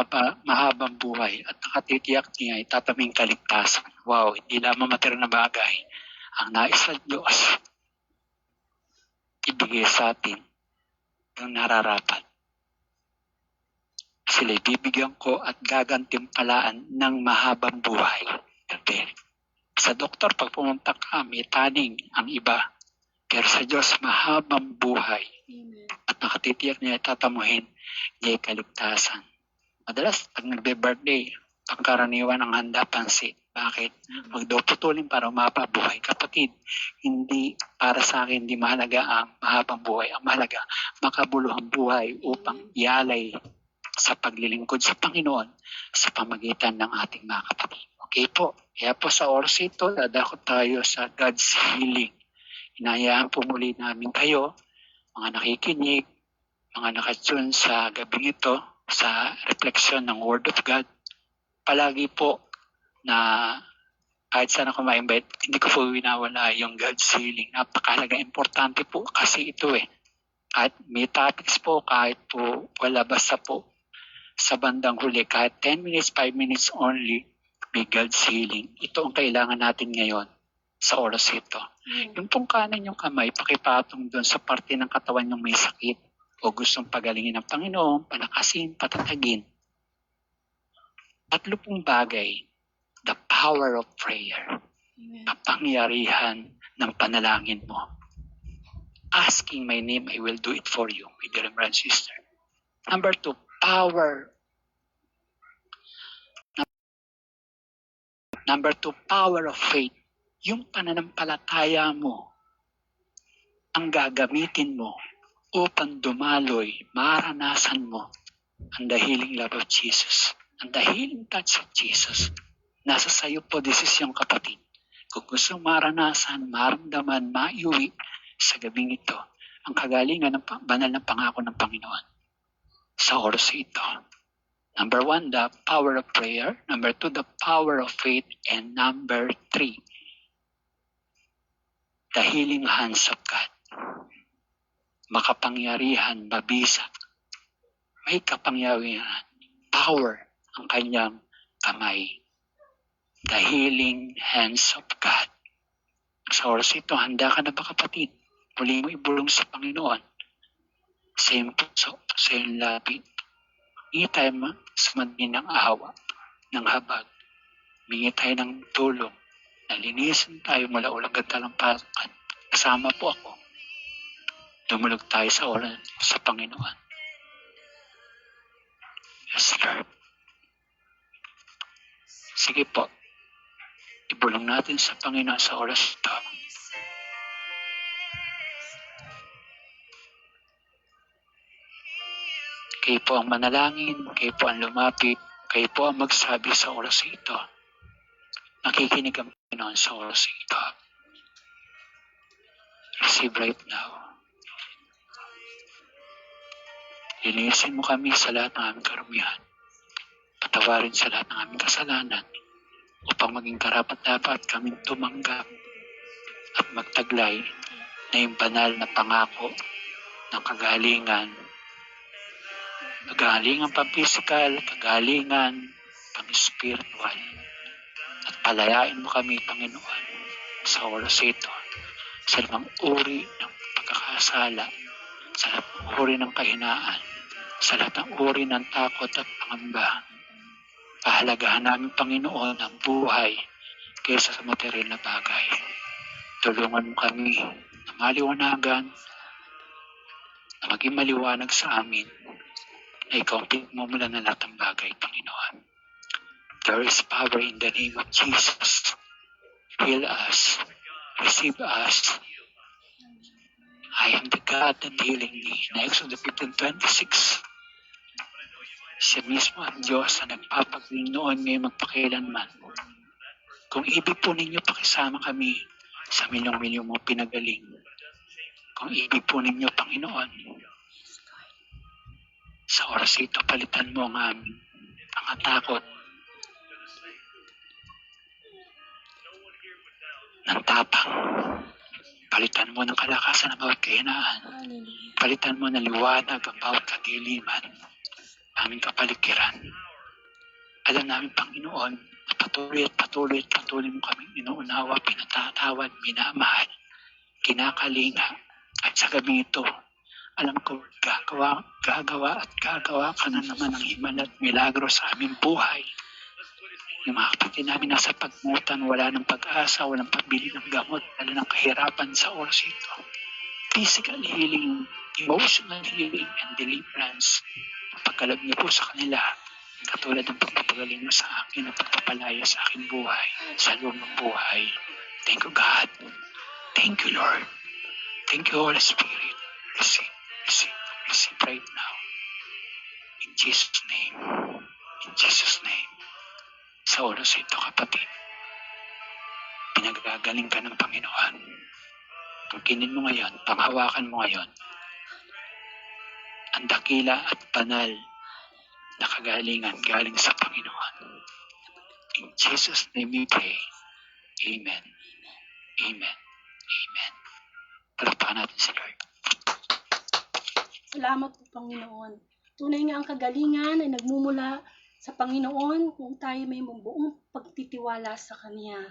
mahabang buhay at nakatitiyak niya ay tataming kaligtasan. Wow, hindi lamang material na bagay ang nais ng Diyos ibigay sa atin yung nararapat. Sila'y bibigyan ko at gagantimpalaan ng mahabang buhay. Kasi sa doktor, pag pumunta ka, may taning ang iba. Pero sa Diyos, mahabang buhay. Amen. At nakatitiyak niya tatamuhin niya kaligtasan. Madalas, pag nagbe-birthday, pangkaraniwan ang handa pansit. Bakit? Huwag daw putulin para mapabuhay. Kapatid, hindi para sa akin, hindi mahalaga ang mahabang buhay. Ang mahalaga, makabuluhang buhay upang ialay sa paglilingkod sa Panginoon sa pamagitan ng ating mga kapatid. Okay po. Kaya po sa oras ito, dadako tayo sa God's healing. Inayaan po muli namin kayo, mga nakikinig, mga nakatune sa gabing ito, sa refleksyon ng Word of God. Palagi po na kahit saan ako ma-invite, hindi ko po winawala yung God's healing. Napakahalaga, importante po kasi ito Kahit may topics po, kahit po wala, basta po sa bandang huli, kahit 10 minutes, 5 minutes only, may God's healing. Ito ang kailangan natin ngayon sa oras ito. Yung pong kanan yung kamay, pakipatong doon sa parte ng katawan yung may sakit o gustong pagalingin ng Panginoon, palakasin, patatagin. Tatlo pong bagay, the power of prayer, kapangyarihan ng panalangin mo. Asking my name, I will do it for you, my dear brother and sister. Number 2, power. Number 2, power of faith. Yung pananampalataya mo, ang gagamitin mo upang dumaloy, maranasan mo ang the healing love of Jesus, ang the healing touch of Jesus. Nasa sayo po, desisyon kapatid. Kung gusto maranasan, maramdaman, maiuwi sa gabing ito, ang kagalingan ng banal na pangako ng Panginoon sa oras ito. Number 1, the power of prayer. Number 2, the power of faith. And number 3, the healing hands of God. Makapangyarihan, mabisa. May kapangyarihan, power ang kanyang kamay. The healing hands of God. Sa oras ito, handa ka na ba kapatid? Muli mo ibulong sa Panginoon. Sa iyong puso, sa iyong labi. Hingi tayo sa manhin ng awa, ng habag. Hingi tayo ng tulong. Nalinisan tayo mula ulang talampakan. Kasama po ako. Dumulog tayo sa oras sa Panginoon. Yes, Lord. Sige po. Ibulong natin sa Panginoon sa oras ito. Kayo po ang manalangin, kayo po ang lumapit, kayo po ang magsabi sa oras ito. Nakikinig ang Panginoon sa oras ito. Receive right now. Linisin mo kami sa lahat ng aming karumihan. Patawarin patawarin sa lahat ng aming kasalanan upang maging karapat-dapat kaming tumanggap at magtaglay na yung banal na pangako ng kagalingan pang-pisikal, kagalingan pang-spiritual. At palayain mo kami, Panginoon, sa oras ito, sa lamang uri ng pagkakasala, sa lahat ng uri ng kahinaan, sa lahat ng uri ng takot at pangamba. Pahalagahan namin, Panginoon, ang buhay kaysa sa material na bagay. Tulungan mo kami na maliwanagan, na maging maliwanag sa amin, na ikaw ang pinagmumulan ng lahat ng bagay, Panginoon. There is power in the name of Jesus. Heal us. Receive us. I am the God that healing thee. Na Exodus 15:26. Siya mismo ang Diyos na nagpapagaling noon ngayon magpakailanman. Kung ibig po ninyo, pakisama kami sa milyong-milyong mga pinagaling. Kung ibig po ninyo, Panginoon, sa oras ito, palitan mo ang aming pangatakot ng tapang. Palitan mo ng kalakasan ng bawat kahinaan. Hallelujah. Palitan mo ng liwanag ang bawat kadiliman. Aming kapaligiran. Alam namin, Panginoon, na patuloy mo kaming inuunawa, pinatatawad, minamahal, kinakalinga. At sa gabi ito, alam ko, gagawa ka na naman ng himala at milagro sa aming buhay. Yung mga kapatid namin nasa pagmutan, wala ng pag-asa, walang pambili ng gamot, wala ng kahirapan sa oras ito. Physical healing, emotional healing, and deliverance. Pagkalab niyo po sa kanila, katulad ng pagpapagaling mo sa akin at pagpapalaya sa aking buhay, sa lumang buhay. Thank you, God. Thank you, Lord. Thank you, Holy Spirit. Receive right now. In Jesus' name. In Jesus' name. Sa oras ito, kapatid, pinagagaling ka ng Panginoon. Tungkinin mo ngayon, panghawakan mo ngayon, ang dakila at banal na kagalingan galing sa Panginoon. In Jesus' name we pray. Amen. Amen. Amen. Palakpakan natin si Lord. Salamat po, Panginoon. Tunay nga ang kagalingan ay nagmumula sa Panginoon kung tayo may buong pagtitiwala sa Kanya.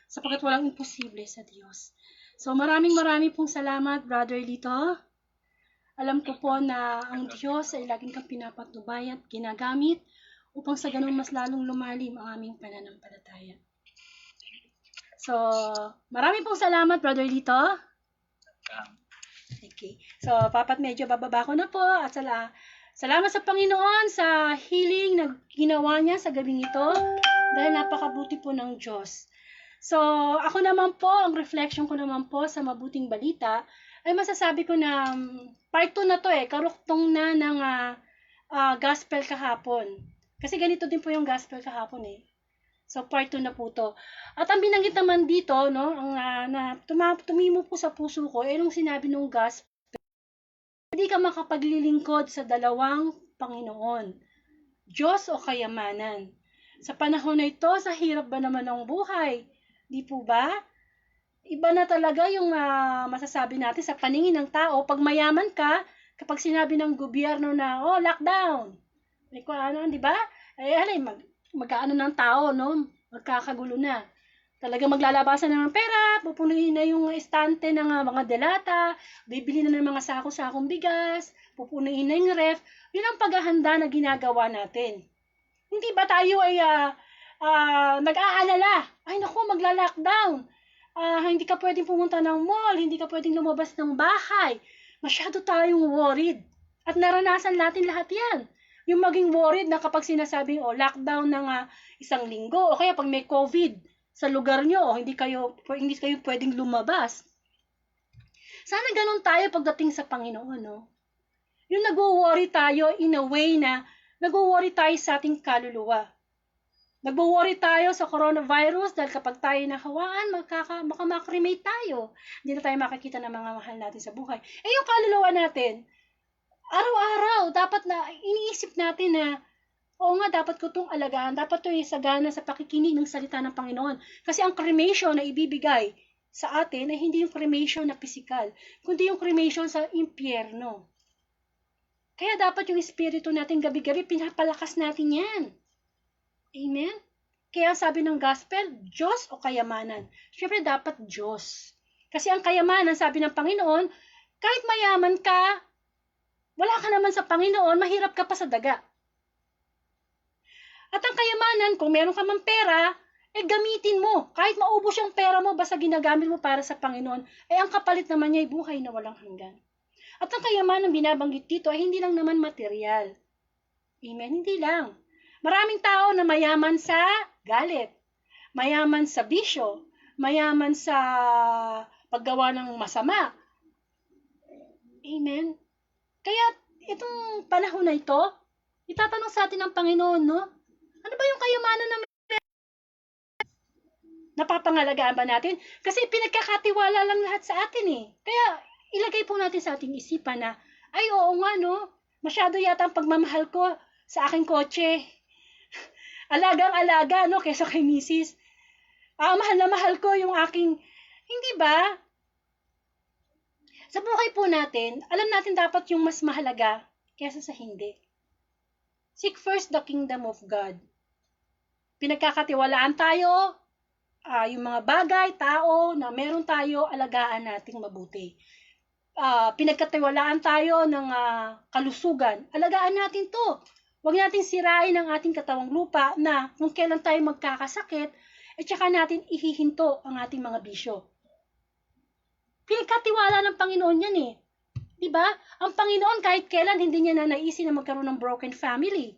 Sapagkat walang imposible sa Diyos. So maraming pong salamat, Brother Lito. Alam ko po na ang Diyos ay laging kang pinapatnubay at ginagamit upang sa ganun mas lalong lumalim ang aming pananampalataya. So, maraming pong salamat, Brother Lito. Okay. So, Papat, medyo bababa ko na po at salamat sa Panginoon sa healing na ginawa niya sa gabing ito dahil napakabuti po ng Diyos. So, ako naman po, ang reflection ko naman po sa mabuting balita ay masasabi ko na part 2 na to karuktong na ng gospel kahapon. Kasi ganito din po yung gospel kahapon So, part 2 na po to. At ang binanggit naman dito, no, na tumimo po sa puso ko, nung sinabi nung gospel, hindi ka makapaglilingkod sa dalawang Panginoon, Diyos o kayamanan. Sa panahon na ito, sa hirap ba naman ng buhay? Di po ba? Iba na talaga yung masasabi natin sa paningin ng tao. Pag mayaman ka, kapag sinabi ng gobyerno na, lockdown, di ba? Magkaano ng tao, no? Magkakagulo na. Talaga maglalabasan na ng pera, pupunuin na yung estante ng mga delata, bibili na ng mga sako-sakong bigas, pupunuin na yung ref. Yun ang paghahanda na ginagawa natin. Hindi ba tayo ay nag-aalala? Ay naku, magla-lockdown. Hindi ka pwedeng pumunta ng mall, hindi ka pwedeng lumabas ng bahay. Masyado tayong worried. At naranasan natin lahat yan. Yung maging worried na kapag sinasabing lockdown ng isang linggo o kaya pag may COVID sa lugar nyo o hindi kayo pwedeng lumabas. Sana ganun tayo pagdating sa Panginoon, no? Yung nag-worry tayo in a way na nag-worry tayo sa ating kaluluwa. Nag-worry tayo sa coronavirus dahil kapag tayo nahawaan, baka makremate tayo. Hindi na tayo makikita ng mga mahal natin sa buhay. Yung kaluluwa natin, araw-araw, dapat na iniisip natin na Oo nga, dapat ko itong alagaan. Dapat ito isagana sa pakikinig ng salita ng Panginoon. Kasi ang cremation na ibibigay sa atin ay hindi yung cremation na physical, kundi yung cremation sa impyerno. Kaya dapat yung espiritu natin gabi-gabi, pinapalakas natin yan. Amen? Kaya sabi ng gospel, Diyos o kayamanan? Siyempre dapat Diyos. Kasi ang kayamanan, sabi ng Panginoon, kahit mayaman ka, wala ka naman sa Panginoon, mahirap ka pa sa daga. At ang kayamanan, kung meron ka mang pera, gamitin mo. Kahit maubos yung pera mo, basta ginagamit mo para sa Panginoon, ang kapalit naman niya ay buhay na walang hanggan. At ang kayamanan binabanggit dito ay hindi lang naman material. Amen? Hindi lang. Maraming tao na mayaman sa galit, mayaman sa bisyo, mayaman sa paggawa ng masama. Amen? Kaya itong panahon na ito, itatanong sa atin ng Panginoon, no? Ano ba yung kayamanan na napapangalagaan ba natin? Kasi pinagkakatiwala lang lahat sa atin eh. Kaya ilagay po natin sa ating isipan na, ay oo nga no, masyado yata ang pagmamahal ko sa aking kotse. Alagang-alaga no, kesa kay misis. Mahal na mahal ko yung aking, hindi ba? Sa buhay po natin, alam natin dapat yung mas mahalaga kesa sa hindi. Seek first the kingdom of God. Pinagkakatiwalaan tayo, yung mga bagay, tao na meron tayo, alagaan nating mabuti. Pinagkatiwalaan tayo ng kalusugan, alagaan natin to. Huwag natin sirain ang ating katawang lupa na kung kailan tayo magkakasakit, saka natin ihihinto ang ating mga bisyo. Pinagkatiwala ng Panginoon yan eh. Diba? Ang Panginoon kahit kailan hindi niya nanaisin na magkaroon ng broken family.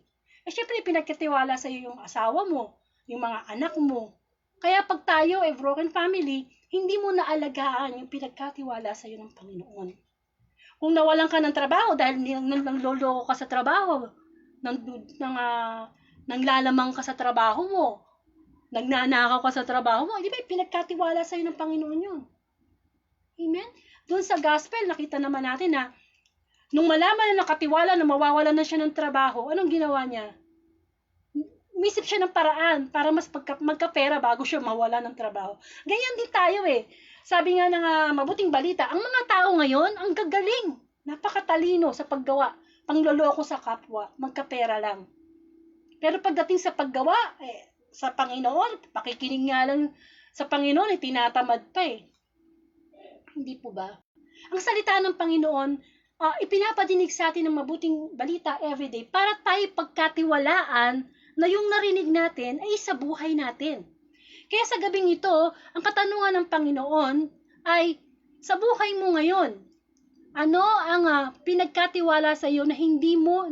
Siyempre, pinagkatiwala sa iyo yung asawa mo, yung mga anak mo. Kaya pag tayo ay broken family, hindi mo naalagaan yung pinagkatiwala sa iyo ng Panginoon. Kung nawalan ka ng trabaho dahil nanloloko ka sa trabaho, nanglalamang ka sa trabaho mo, nagnanakaw ka sa trabaho mo, di ba pinagkatiwala sa iyo ng Panginoon yun? Amen? Doon sa gospel, nakita naman natin na nung malaman na nakatiwala na mawawalan na siya ng trabaho, anong ginawa niya? Umisip siya ng paraan para mas magkapera bago siya mawala ng trabaho. Ganyan din tayo eh. Sabi nga ng mabuting balita, ang mga tao ngayon, ang gagaling, napakatalino sa paggawa, pangloloko sa kapwa, magkapera lang. Pero pagdating sa paggawa, sa Panginoon, pakikinig nga lang sa Panginoon, tinatamad pa eh. Hindi po ba? Ang salita ng Panginoon, ipinapadinig sa atin ng mabuting balita everyday para tayo pagkatiwalaan na yung narinig natin ay sa buhay natin. Kaya sa gabing ito, ang katanungan ng Panginoon ay, sa buhay mo ngayon, ano ang pinagkatiwala sa iyo na hindi mo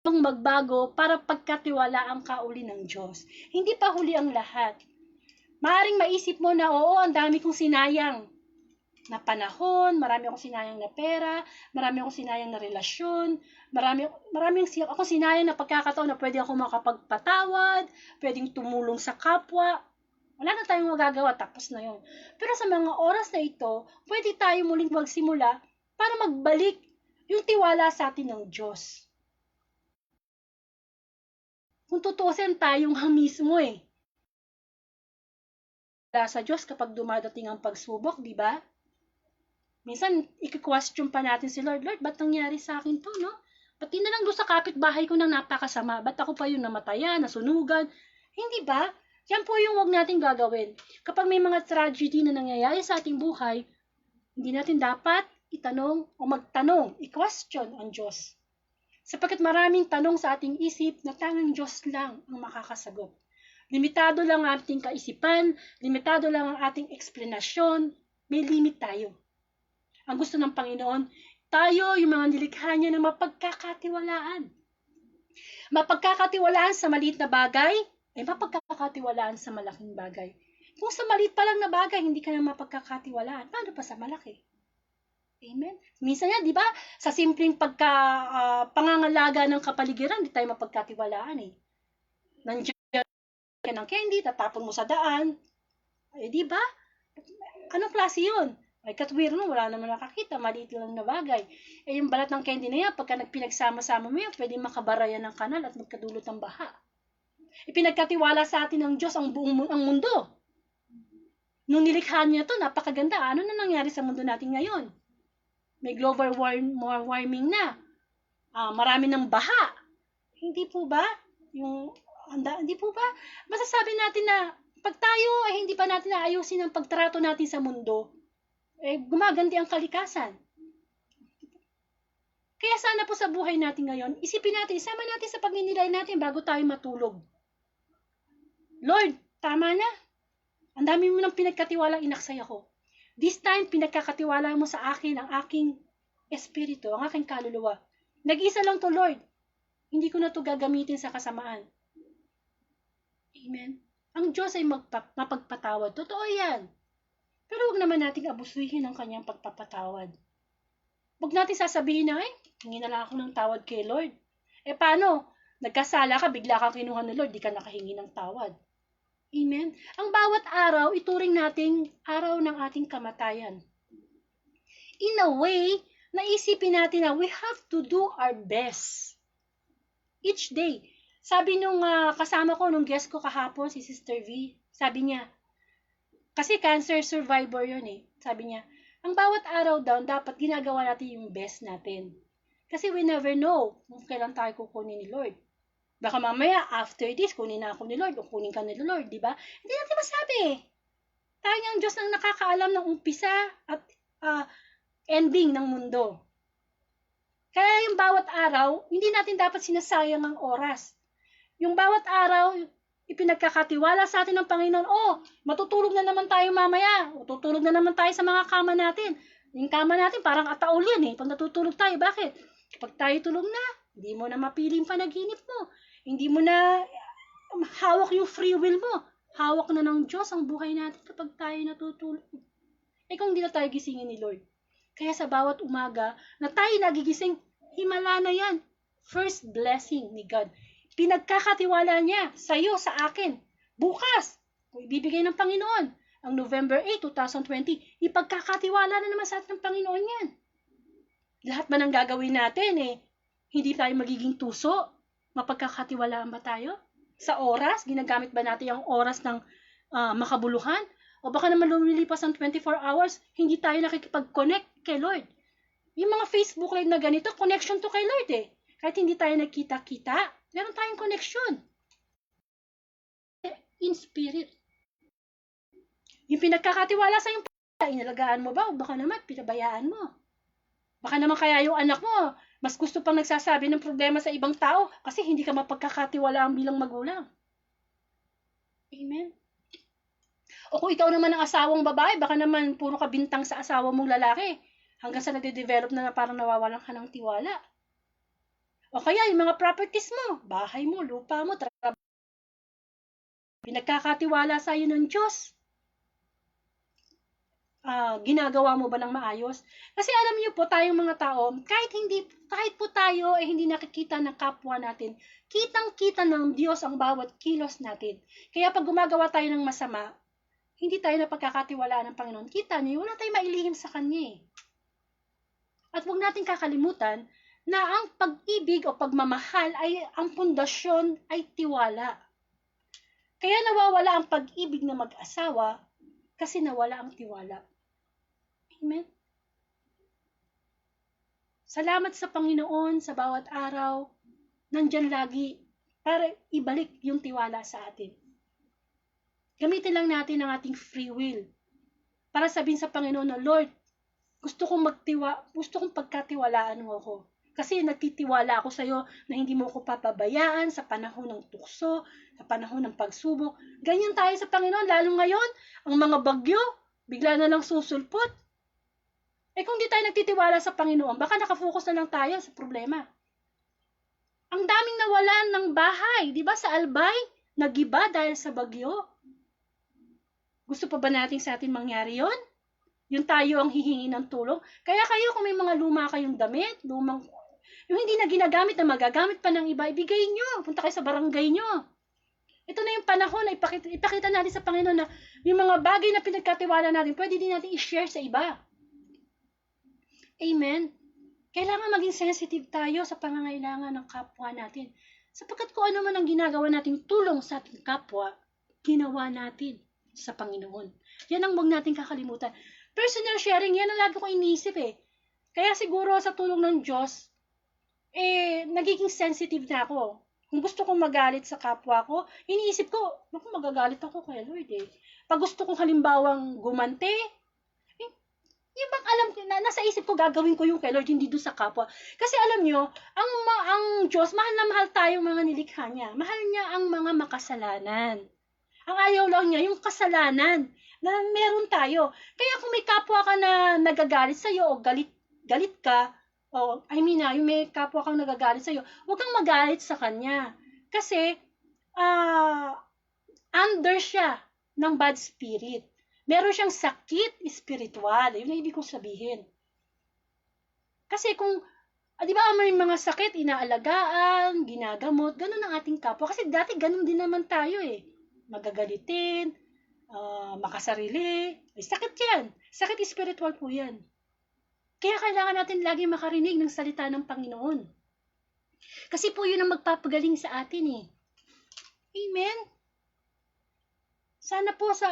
magbago para pagkatiwalaan ka uli ng Diyos? Hindi pa huli ang lahat. Maaring maisip mo na, oo, ang dami kong sinayang na panahon, marami akong sinayang na pera, marami akong sinayang na relasyon, marami akong sinayang na pagkakataon na pwede ako makapagpatawad, pwedeng tumulong sa kapwa. Wala na tayong magagawa, tapos na yun. Pero sa mga oras na ito, pwede tayo muling magsimula para magbalik yung tiwala sa atin ng Diyos. Kung tutusin tayong mismo eh. Sa Diyos kapag dumadating ang pagsubok, di ba? Minsan, i-question pa natin si Lord, ba't nangyari sa akin to, no? Ba't di na lang doon sa kapitbahay ko nang napakasama? Ba't ako pa yung namatayan, nasunugan? Hindi ba? Yan po yung huwag natin gagawin. Kapag may mga tragedy na nangyayari sa ating buhay, hindi natin dapat itanong o magtanong, i-question ang Diyos. Sapagkat maraming tanong sa ating isip na tanging Diyos lang ang makakasagot. Limitado lang ang ating kaisipan, limitado lang ang ating eksplanasyon, may limit tayo. Ang gusto ng Panginoon, tayo yung mga nilikha niya na mapagkakatiwalaan. Mapagkakatiwalaan sa maliit na bagay, ay mapagkakatiwalaan sa malaking bagay. Kung sa maliit pa lang na bagay, hindi ka na mapagkakatiwalaan, paano pa sa malaki? Amen? Minsan yan, di ba? Sa simpleng pangangalaga ng kapaligiran, hindi tayo mapagkatiwalaan eh. Nandiyan ka ng candy, tatapon mo sa daan. Di ba? Anong klase yun? Ay katwir mo, wala naman nakakita, maliit lang na bagay. Eh yung balat ng candy na yan, pagka nagpinagsama-sama mo yan, pwede makabara yan ng kanal at magkadulot ng baha. Ipinagkatiwala sa atin ng Diyos ang buong ang mundo. Nung nilikha niya to, napakaganda. Ano na nangyari sa mundo natin ngayon? May global warming na. Marami ng baha. Hindi po ba? Hindi po ba? Masasabi natin na pag tayo ay hindi pa natin naayusin ang pagtrato natin sa mundo, gumaganti ang kalikasan. Kaya sana po sa buhay natin ngayon, isipin natin, isama natin sa pagninilay natin bago tayo matulog. Lord, tama na. Ang dami mo nang pinagkatiwalang inaksay ako. This time, pinagkakatiwala mo sa akin ang aking espiritu, ang aking kaluluwa. Nag-isa lang to, Lord. Hindi ko na to gagamitin sa kasamaan. Amen. Ang Diyos ay mapagpatawad. Totoo yan. Pero huwag naman nating abusuhin ang kanyang pagpapatawad. Huwag natin sasabihin na, hingi na lang ako ng tawad kay Lord. Paano? Nagkasala ka, bigla kang kinuha ng Lord, di ka nakahingi ng tawad. Amen? Ang bawat araw, ituring nating araw ng ating kamatayan. In a way, naisipin natin na we have to do our best. Each day. Sabi nung kasama ko, nung guest ko kahapon, si Sister V, sabi niya, kasi cancer survivor yun sabi niya, ang bawat araw daw, dapat ginagawa natin yung best natin. Kasi we never know kung kailan tayo kukunin ni Lord. Baka mamaya, after this, kunin na ako ni Lord o kunin ka ni Lord, di ba? Hindi natin masabi. Tayo ang Diyos ang nakakaalam ng umpisa at ending ng mundo. Kaya yung bawat araw, hindi natin dapat sinasayang ang oras. Yung bawat araw, ipinagkakatiwala sa atin ng Panginoon, matutulog na naman tayo mamaya. O tutulog na naman tayo sa mga kama natin. Yung kama natin, parang ataol yan pag natutulog tayo. Bakit? Kapag tayo tulog na, hindi mo na mapili yung panaginip mo. Hindi mo na hawak yung free will mo. Hawak na ng Diyos ang buhay natin kapag tayo natutulog. Kung hindi na tayo gisingin ni Lord. Kaya sa bawat umaga na tayo nagigising, himala na yan. First blessing ni God. Pinagkakatiwala niya sa iyo, sa akin. Bukas, kung ibibigay ng Panginoon, ang November 8, 2020, ipagkakatiwala na naman sa atin ng Panginoon yan. Lahat ba ng gagawin natin, hindi tayo magiging tuso? Mapagkakatiwalaan ba tayo? Sa oras, ginagamit ba natin ang oras ng makabuluhan? O baka naman lumilipas ang 24 hours, hindi tayo nakikipag-connect kay Lord. Yung mga Facebook live na ganito, connection to kay Lord Kahit hindi tayo nagkita-kita, meron tayong connection. In spirit. Yung pinagkakatiwala sa yung inalagaan mo ba? O baka naman, pinabayaan mo. Baka naman kaya yung anak mo, mas gusto pang nagsasabi ng problema sa ibang tao kasi hindi ka mapagkakatiwalaan bilang magulang. Amen. O kung ikaw naman ang asawang babae, baka naman puro ka bintang sa asawa mong lalaki hanggang sa nade-develop na parang nawawalan ka ng tiwala. O kaya yung mga properties mo, bahay mo, lupa mo, trabaho. Pinagkakatiwala sa iyo ng Diyos. Ginagawa mo ba ng maayos? Kasi alam niyo po, tayong mga tao, kahit po tayo hindi nakikita ng kapwa natin, kitang-kita ng Diyos ang bawat kilos natin. Kaya pag gumagawa tayo ng masama, hindi tayo napagkakatiwalaan ng Panginoon. Kita niyo, wala tayong mailihim sa Kanya At huwag natin kakalimutan na ang pag-ibig o pagmamahal ay ang pundasyon ay tiwala. Kaya nawawala ang pag-ibig ng mag-asawa kasi nawala ang tiwala. Amen? Salamat sa Panginoon sa bawat araw. Nandyan lagi para ibalik yung tiwala sa atin. Gamitin lang natin ang ating free will para sabihin sa Panginoon na, Lord, gusto kong pagkatiwalaan mo ako. Kasi nagtitiwala ako sa iyo na hindi mo ako papabayaan sa panahon ng tukso, sa panahon ng pagsubok. Ganyan tayo sa Panginoon, lalo ngayon, ang mga bagyo, bigla na lang susulpot. Kung di tayo nagtitiwala sa Panginoon, baka nakafocus na lang tayo sa problema. Ang daming nawalan ng bahay, di ba sa Albay, nagiba dahil sa bagyo. Gusto pa ba natin sa atin mangyari yon? Yung tayo ang hihingi ng tulong? Kaya kayo kung may mga luma kayong damit, yung hindi na ginagamit na magagamit pa ng iba, ibigay nyo. Punta kayo sa barangay nyo. Ito na yung panahon na ipakita natin sa Panginoon na yung mga bagay na pinagkatiwala natin, pwede din natin i-share sa iba. Amen? Kailangan maging sensitive tayo sa pangangailangan ng kapwa natin. Sapagkat kung ano man ang ginagawa nating tulong sa ating kapwa, ginawa natin sa Panginoon. Yan ang huwag natin kakalimutan. Personal sharing, yan ang lagi ko iniisip eh. Kaya siguro sa tulong ng Diyos, nagiging sensitive na ako. Kung gusto kong magalit sa kapwa ko, iniisip ko, naku, magagalit ako kay Lord eh. Pag gusto kong halimbawang gumante, yung bang alam ko, nasa isip ko gagawin ko yung kay Lord, hindi doon sa kapwa. Kasi alam nyo, ang Diyos, mahal na mahal tayong mga nilikha niya. Mahal niya ang mga makasalanan. Ang ayaw lang niya, yung kasalanan na meron tayo. Kaya kung may kapwa ka na nagagalit sa'yo o galit ka, yung may kapwa kang nagagalit sa'yo, huwag kang magalit sa kanya. Kasi, under siya ng bad spirit. Meron siyang sakit espiritual. Yun ang ibig kong sabihin. Kasi kung, di ba may mga sakit, inaalagaan, ginagamot, ganun ang ating kapwa. Kasi dati ganun din naman tayo eh. Magagalitin, makasarili. Ay, sakit yan. Sakit espiritual po yan. Kaya kailangan natin lagi makarinig ng salita ng Panginoon. Kasi po yun ang magpapagaling sa atin eh. Amen? Sana po sa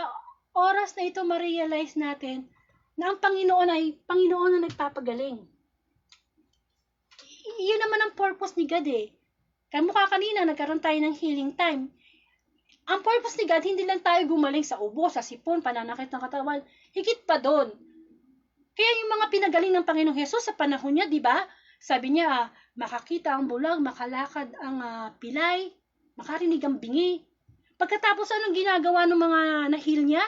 oras na ito ma-realize natin na ang Panginoon ay Panginoon na nagpapagaling. Yun naman ang purpose ni God eh. Kaya mukha kanina, nagkaroon tayo ng healing time. Ang purpose ni God, hindi lang tayo gumaling sa ubo, sa sipon, pananakit ng katawan. Higit pa doon. Kaya yung mga pinagaling ng Panginoong Hesus sa panahon niya, di ba? Sabi niya, makakita ang bulag, makalakad ang pilay, makarinig ang bingi. Pagkatapos anong ginagawa ng mga na-heal niya?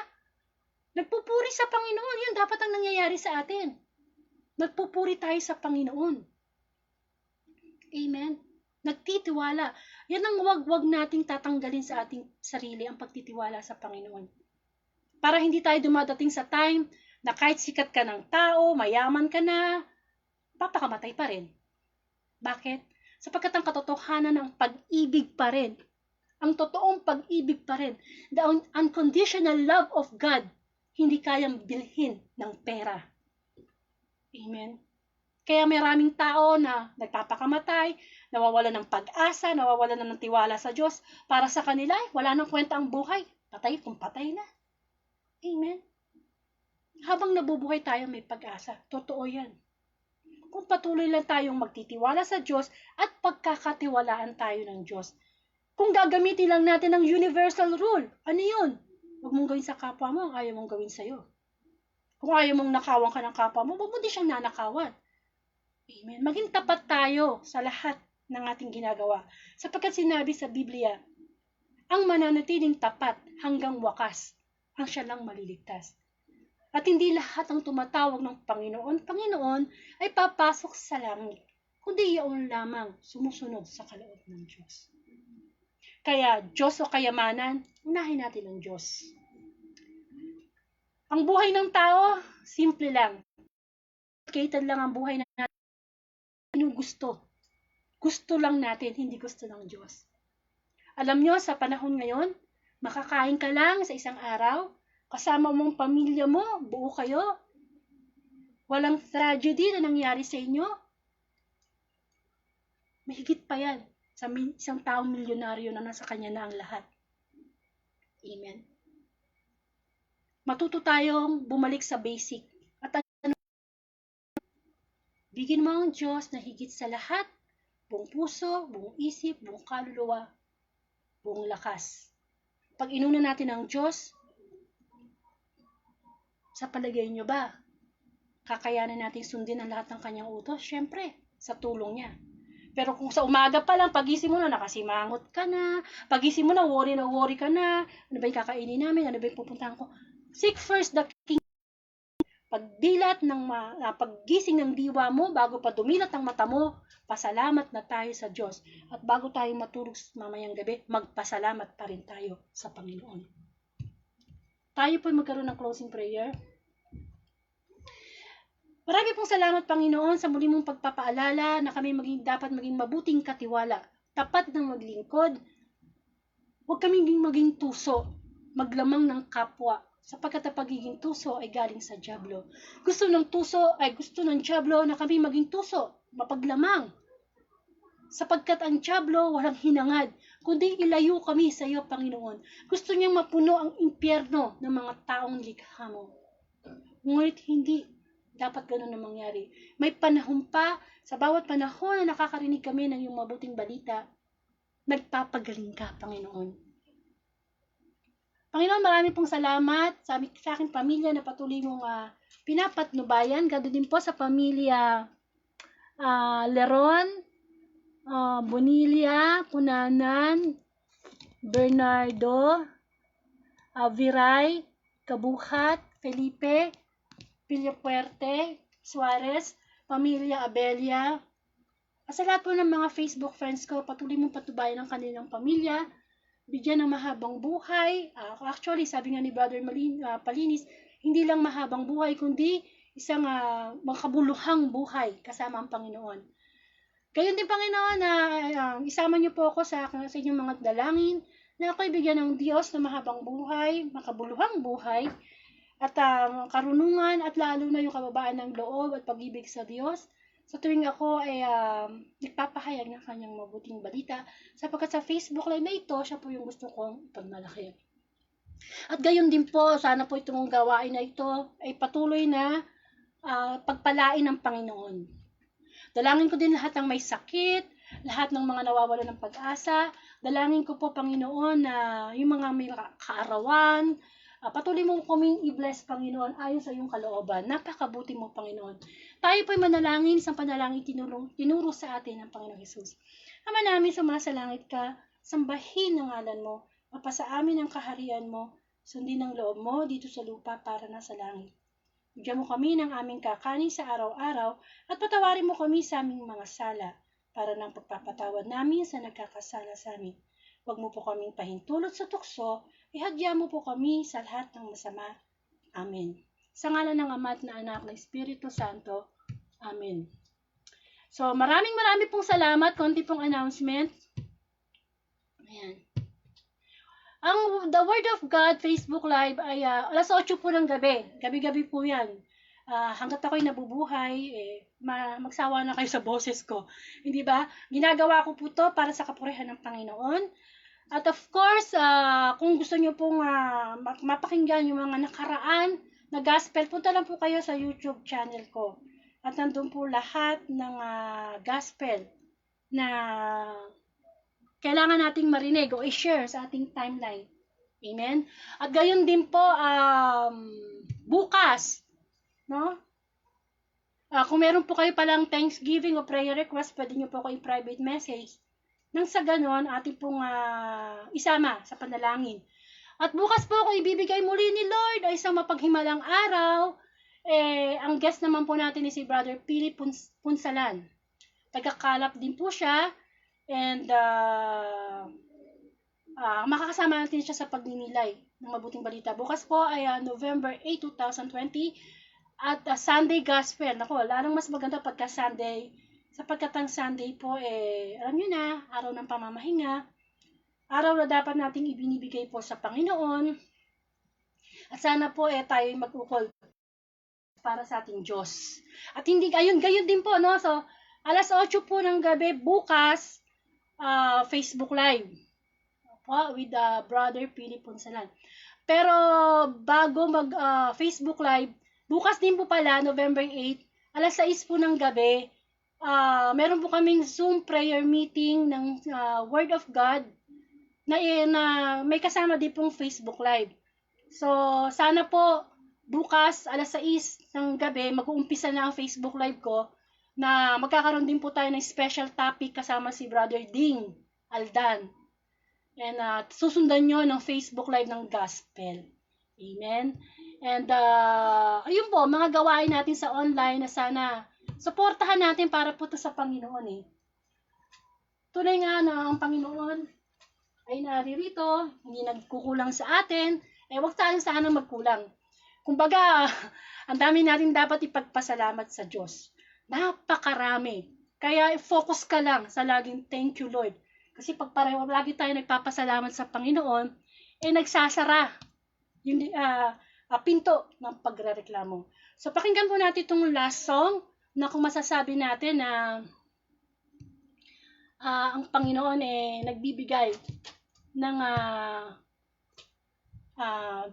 Nagpupuri sa Panginoon. Yun dapat ang nangyayari sa atin. Nagpupuri tayo sa Panginoon. Amen. Nagtitiwala. Yan ang wag-wag nating tatanggalin sa ating sarili, ang pagtitiwala sa Panginoon. Para hindi tayo dumadating sa time na kahit sikat ka ng tao, mayaman ka na, papakamatay pa rin. Bakit? Sapagkat ang katotohanan ng pag-ibig pa rin, ang totoong pag-ibig pa rin, the unconditional love of God, hindi kayang bilhin ng pera. Amen? Kaya maraming tao na nagpapakamatay, nawawalan ng pag-asa, nawawalan na ng tiwala sa Diyos. Para sa kanila, wala nang kwenta ang buhay. Patay kung patay na. Amen? Habang nabubuhay tayo, may pag-asa. Totoo yan. Kung patuloy lang tayong magtitiwala sa Diyos at pagkakatiwalaan tayo ng Diyos. Kung gagamitin lang natin ang universal rule, ano yun? Huwag mong gawin sa kapwa mo ang ayaw mong gawin sa'yo. Kung ayaw mong nakawan ka ng kapwa mo, huwag mo din siyang nanakawan. Amen. Maging tapat tayo sa lahat ng ating ginagawa. Sapagkat sinabi sa Biblia, ang mananatiling tapat hanggang wakas, ang siya lang maliligtas. At hindi lahat ang tumatawag ng Panginoon ay papasok sa langit, kundi iyon lamang sumusunod sa kaloob ng Diyos. Kaya, Diyos o kayamanan, unahin natin ang Diyos. Ang buhay ng tao, simple lang. Complicated lang ang buhay natin. Anong gusto? Gusto lang natin, hindi gusto ng Diyos. Alam nyo, sa panahon ngayon, makakain ka lang sa isang araw, kasama mong pamilya mo, buo kayo. Walang tragedy na nangyari sa inyo. Mahigit pa yan sa isang taong milyonaryo na nasa kanya na ang lahat. Amen. Matuto tayong bumalik sa basic. At bigyan mo ang Diyos na higit sa lahat, buong puso, buong isip, buong kaluluwa, buong lakas. Pag inuna natin ang Diyos, sa palagay nyo ba, kakayanan natin sundin ang lahat ng kanyang utos? Siyempre, sa tulong niya. Pero kung sa umaga pa lang, pagising mo na, nakasimangot ka na, pagising mo na worry ka na, ano ba yung kakainin namin, ano ba yung pupuntahan ko? Seek first the King. Pagdilat ng paggising ng diwa mo, bago pa dumilat ang mata mo, pasalamat na tayo sa Diyos. At bago tayo matulog mamayang gabi, magpasalamat pa rin tayo sa Panginoon. Tayo po magkaroon ng closing prayer. Marami pong salamat, Panginoon, sa muli mong pagpapaalala na kami dapat maging mabuting katiwala, tapat ng maglingkod. Huwag kami maging tuso, maglamang ng kapwa, sapagkat ang pagiging tuso ay galing sa dyablo. Gusto ng dyablo na kami maging tuso, mapaglamang. Sapagkat ang dyablo walang hinangad, kundi ilayo kami sa iyo, Panginoon. Gusto niyang mapuno ang impyerno ng mga taong likha mo. Ngunit hindi dapat ganun na mangyari. May panahon pa, sa bawat panahon na nakakarinig kami ng iyong mabuting balita, nagpapagaling ka, Panginoon. Panginoon, marami pong salamat sa aking pamilya na patuloy mong pinapatnubayan. Ganoon din po sa pamilya Leron, Bonilla, Punanan, Bernardo, Viray, Kabuhat, Felipe, Villapuerte, Suarez, pamilya Abelia. Sa lahat po ng mga Facebook friends ko, patuloy mong patubayan ang kanilang pamilya, bigyan ng mahabang buhay. Actually, sabi nga ni Brother Palinis, hindi lang mahabang buhay, kundi isang makabuluhang buhay kasama ang Panginoon. Gayon din, Panginoon, na isama niyo po ako sa inyong mga dalangin, na ako'y bigyan ng Diyos na mahabang buhay, makabuluhang buhay, at karunungan, at lalo na yung kababaan ng loob at pag-ibig sa Diyos. Sa tuwing ako ay nagpapahayag ng kanyang mabuting balita, sapagkat sa Facebook Live na ito, siya po yung gusto kong ipagmalaki. At gayon din po, sana po itong gawain na ito ay patuloy na pagpalain ng Panginoon. Dalangin ko din lahat ng may sakit, lahat ng mga nawawalan ng pag-asa. Dalangin ko po, Panginoon, na yung mga may kaarawan, patuloy mo kaming i-bless, Panginoon, ayon sa iyong kalooban. Napakabuti mo, Panginoon. Tayo po'y manalangin sa panalangin tinuro sa atin ng Panginoong Jesus. Ama namin, sumasalangit ka, sambahin ang ngalan mo, mapasa amin ang kaharian mo, sundin ang loob mo dito sa lupa para na sa langit. Bigyan mo kami ng aming kakanin sa araw-araw at patawarin mo kami sa aming mga sala para ng pagpapatawad namin sa nagkakasala sa amin. Huwag mo po kaming pahintulot sa tukso, ihadya mo po kami sa lahat ng masama. Amen. Sa ngalan ng Ama at ng Anak ng Espiritu Santo. Amen. So, maraming pong salamat. Konti pong announcement. Ayan. The Word of God Facebook Live ay alas 8 po ng gabi. Gabi-gabi po yan. Hanggat ako'y nabubuhay, magsawa na kayo sa boses ko. Hindi ba? Ginagawa ko po to para sa kapurihan ng Panginoon. At of course, kung gusto nyo pong mapakinggan yung mga nakaraan na gospel, punta lang po kayo sa YouTube channel ko. At nandun po lahat ng gospel na kailangan nating marinig o i-share sa ating timeline. Amen? At gayon din po, bukas, no? Kung meron po kayo palang Thanksgiving o prayer request, pwede nyo po ako i-private message. Nang sa ganon, ating pong isama sa panalangin. At bukas po ako ibibigay muli ni Lord ay isang mapaghimalang araw. Ang guest naman po natin is si Brother Philip Punsalan. Taga-Calap din po siya. And makakasama natin siya sa pagninilay ng mabuting balita. Bukas po ay November 8, 2020 at Sunday Gospel. Nako, lalong mas maganda pagka Sunday. Sapagkat ang Sunday po, alam nyo na, araw ng pamamahinga, araw na dapat nating ibinibigay po sa Panginoon, at sana po tayo mag-ukol para sa ating Diyos. At hindi, gayon din po, no? So, alas 8 po ng gabi, bukas, Facebook Live, po, with Brother Philip Punsalan. Pero, bago mag-Facebook Live, bukas din po pala, November 8, alas 6 po ng gabi, meron po kaming Zoom prayer meeting ng Word of God na may kasama din pong Facebook Live. So, sana po bukas alas 6 ng gabi mag-uumpisa na ang Facebook Live ko na magkakaroon din po tayo ng special topic kasama si Brother Ding Aldan. And susundan nyo ng Facebook Live ng Gospel. Amen. And ayun po, mga gawain natin sa online na sana suportahan natin para po ito sa Panginoon. Tunay nga na ang Panginoon ay naririto, hindi nagkukulang sa atin, huwag tayong sana magkulang. Kumbaga, ang dami natin dapat ipagpasalamat sa Diyos. Napakarami. Kaya focus ka lang sa laging thank you Lord. Kasi pag pareho lagi tayo nagpapasalamat sa Panginoon, nagsasara. pinto ng pagrereklamo. So pakinggan po natin itong last song na kung masasabi natin na ang Panginoon nagbibigay ng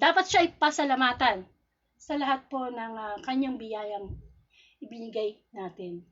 dapat siya ipasalamatan sa lahat po ng kanyang biyayang ibinigay natin.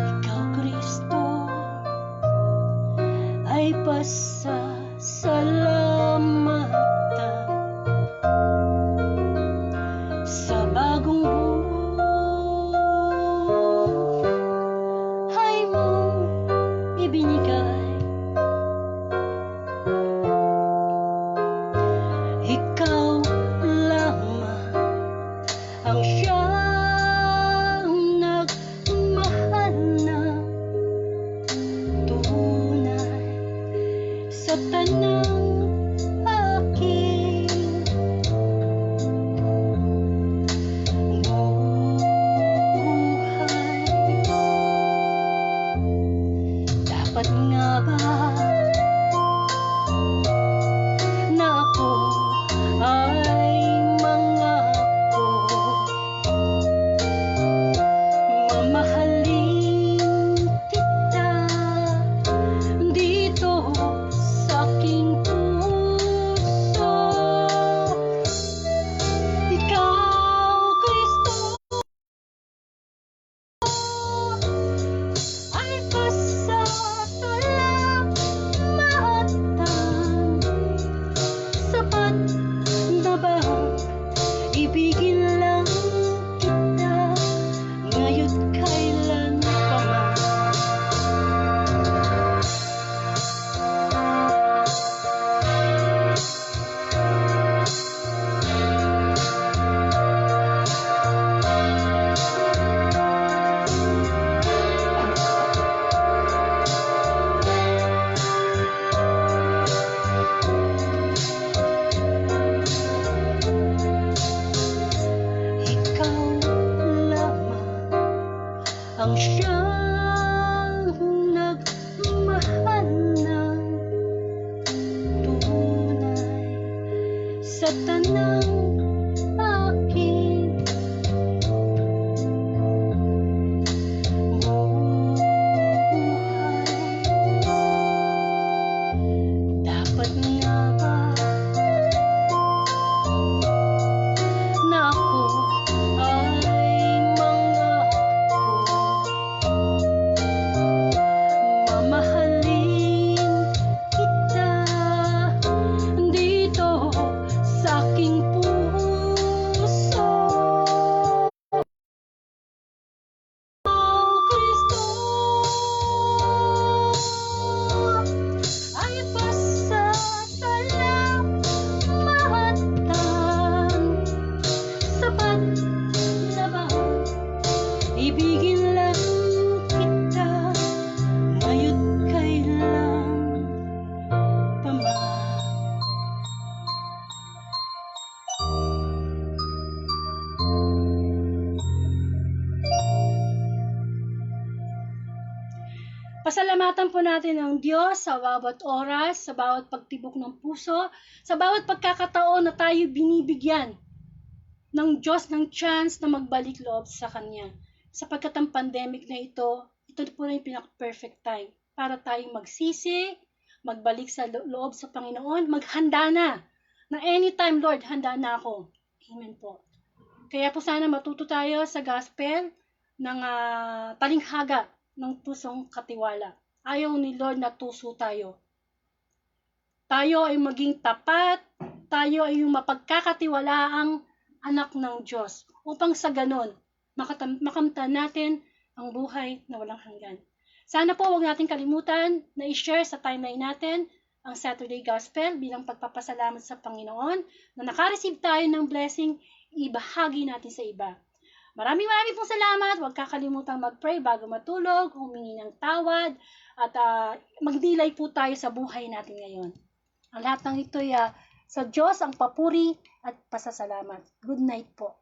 Ikaw, Kristo, ay pasasalamatan sa bagong buhay mong ibinigay. Ikaw lamang ang siyang nagmahal na tunay sa tanang aking buhay. Dapat nga ba na ako ay mangako mamahalin kita dito sa aking puso? Ikaw, Kristo, ay pasasalamatan. Sapat na ba ibigin lang kita ngayon kailan pa man? Ikaw lamang ang siyang nagmahal ng tunay sa tanang aking buhay. Dapat nga ba na ako ay mangako mamahalin kita dito sa aking puso? Kristo ay pasasalamatan. Sapat na ba ibigin lang kita ngayon kailan pa man? Pasalamatan po natin ang Diyos sa bawat oras, sa bawat pagtibok ng puso, sa bawat pagkakataon na tayo binibigyan ng Diyos ng chance na magbalik loob sa Kanya. Sapagkat ang pandemic na ito po na yung pinaka-perfect time para tayong magsisi, magbalik sa loob sa Panginoon, maghanda na anytime, Lord, handa na ako. Amen po. Kaya po sana matuto tayo sa gospel ng talinghaga ng pusong katiwala. Ayaw ni Lord na tuso tayo. Tayo ay maging tapat, tayo ay yung mapagkakatiwalaang anak ng Diyos upang sa ganon makamtan natin ang buhay na walang hanggan. Sana po huwag natin kalimutan na i-share sa timeline natin ang Saturday Gospel bilang pagpapasalamat sa Panginoon na nakareceive tayo ng blessing ibahagi natin sa iba. Maraming pong salamat. Huwag kakalimutang mag-pray bago matulog, humingi ng tawad, at magdilay po tayo sa buhay natin ngayon. Ang lahat ng ito sa Diyos ang papuri at pasasalamat. Good night po.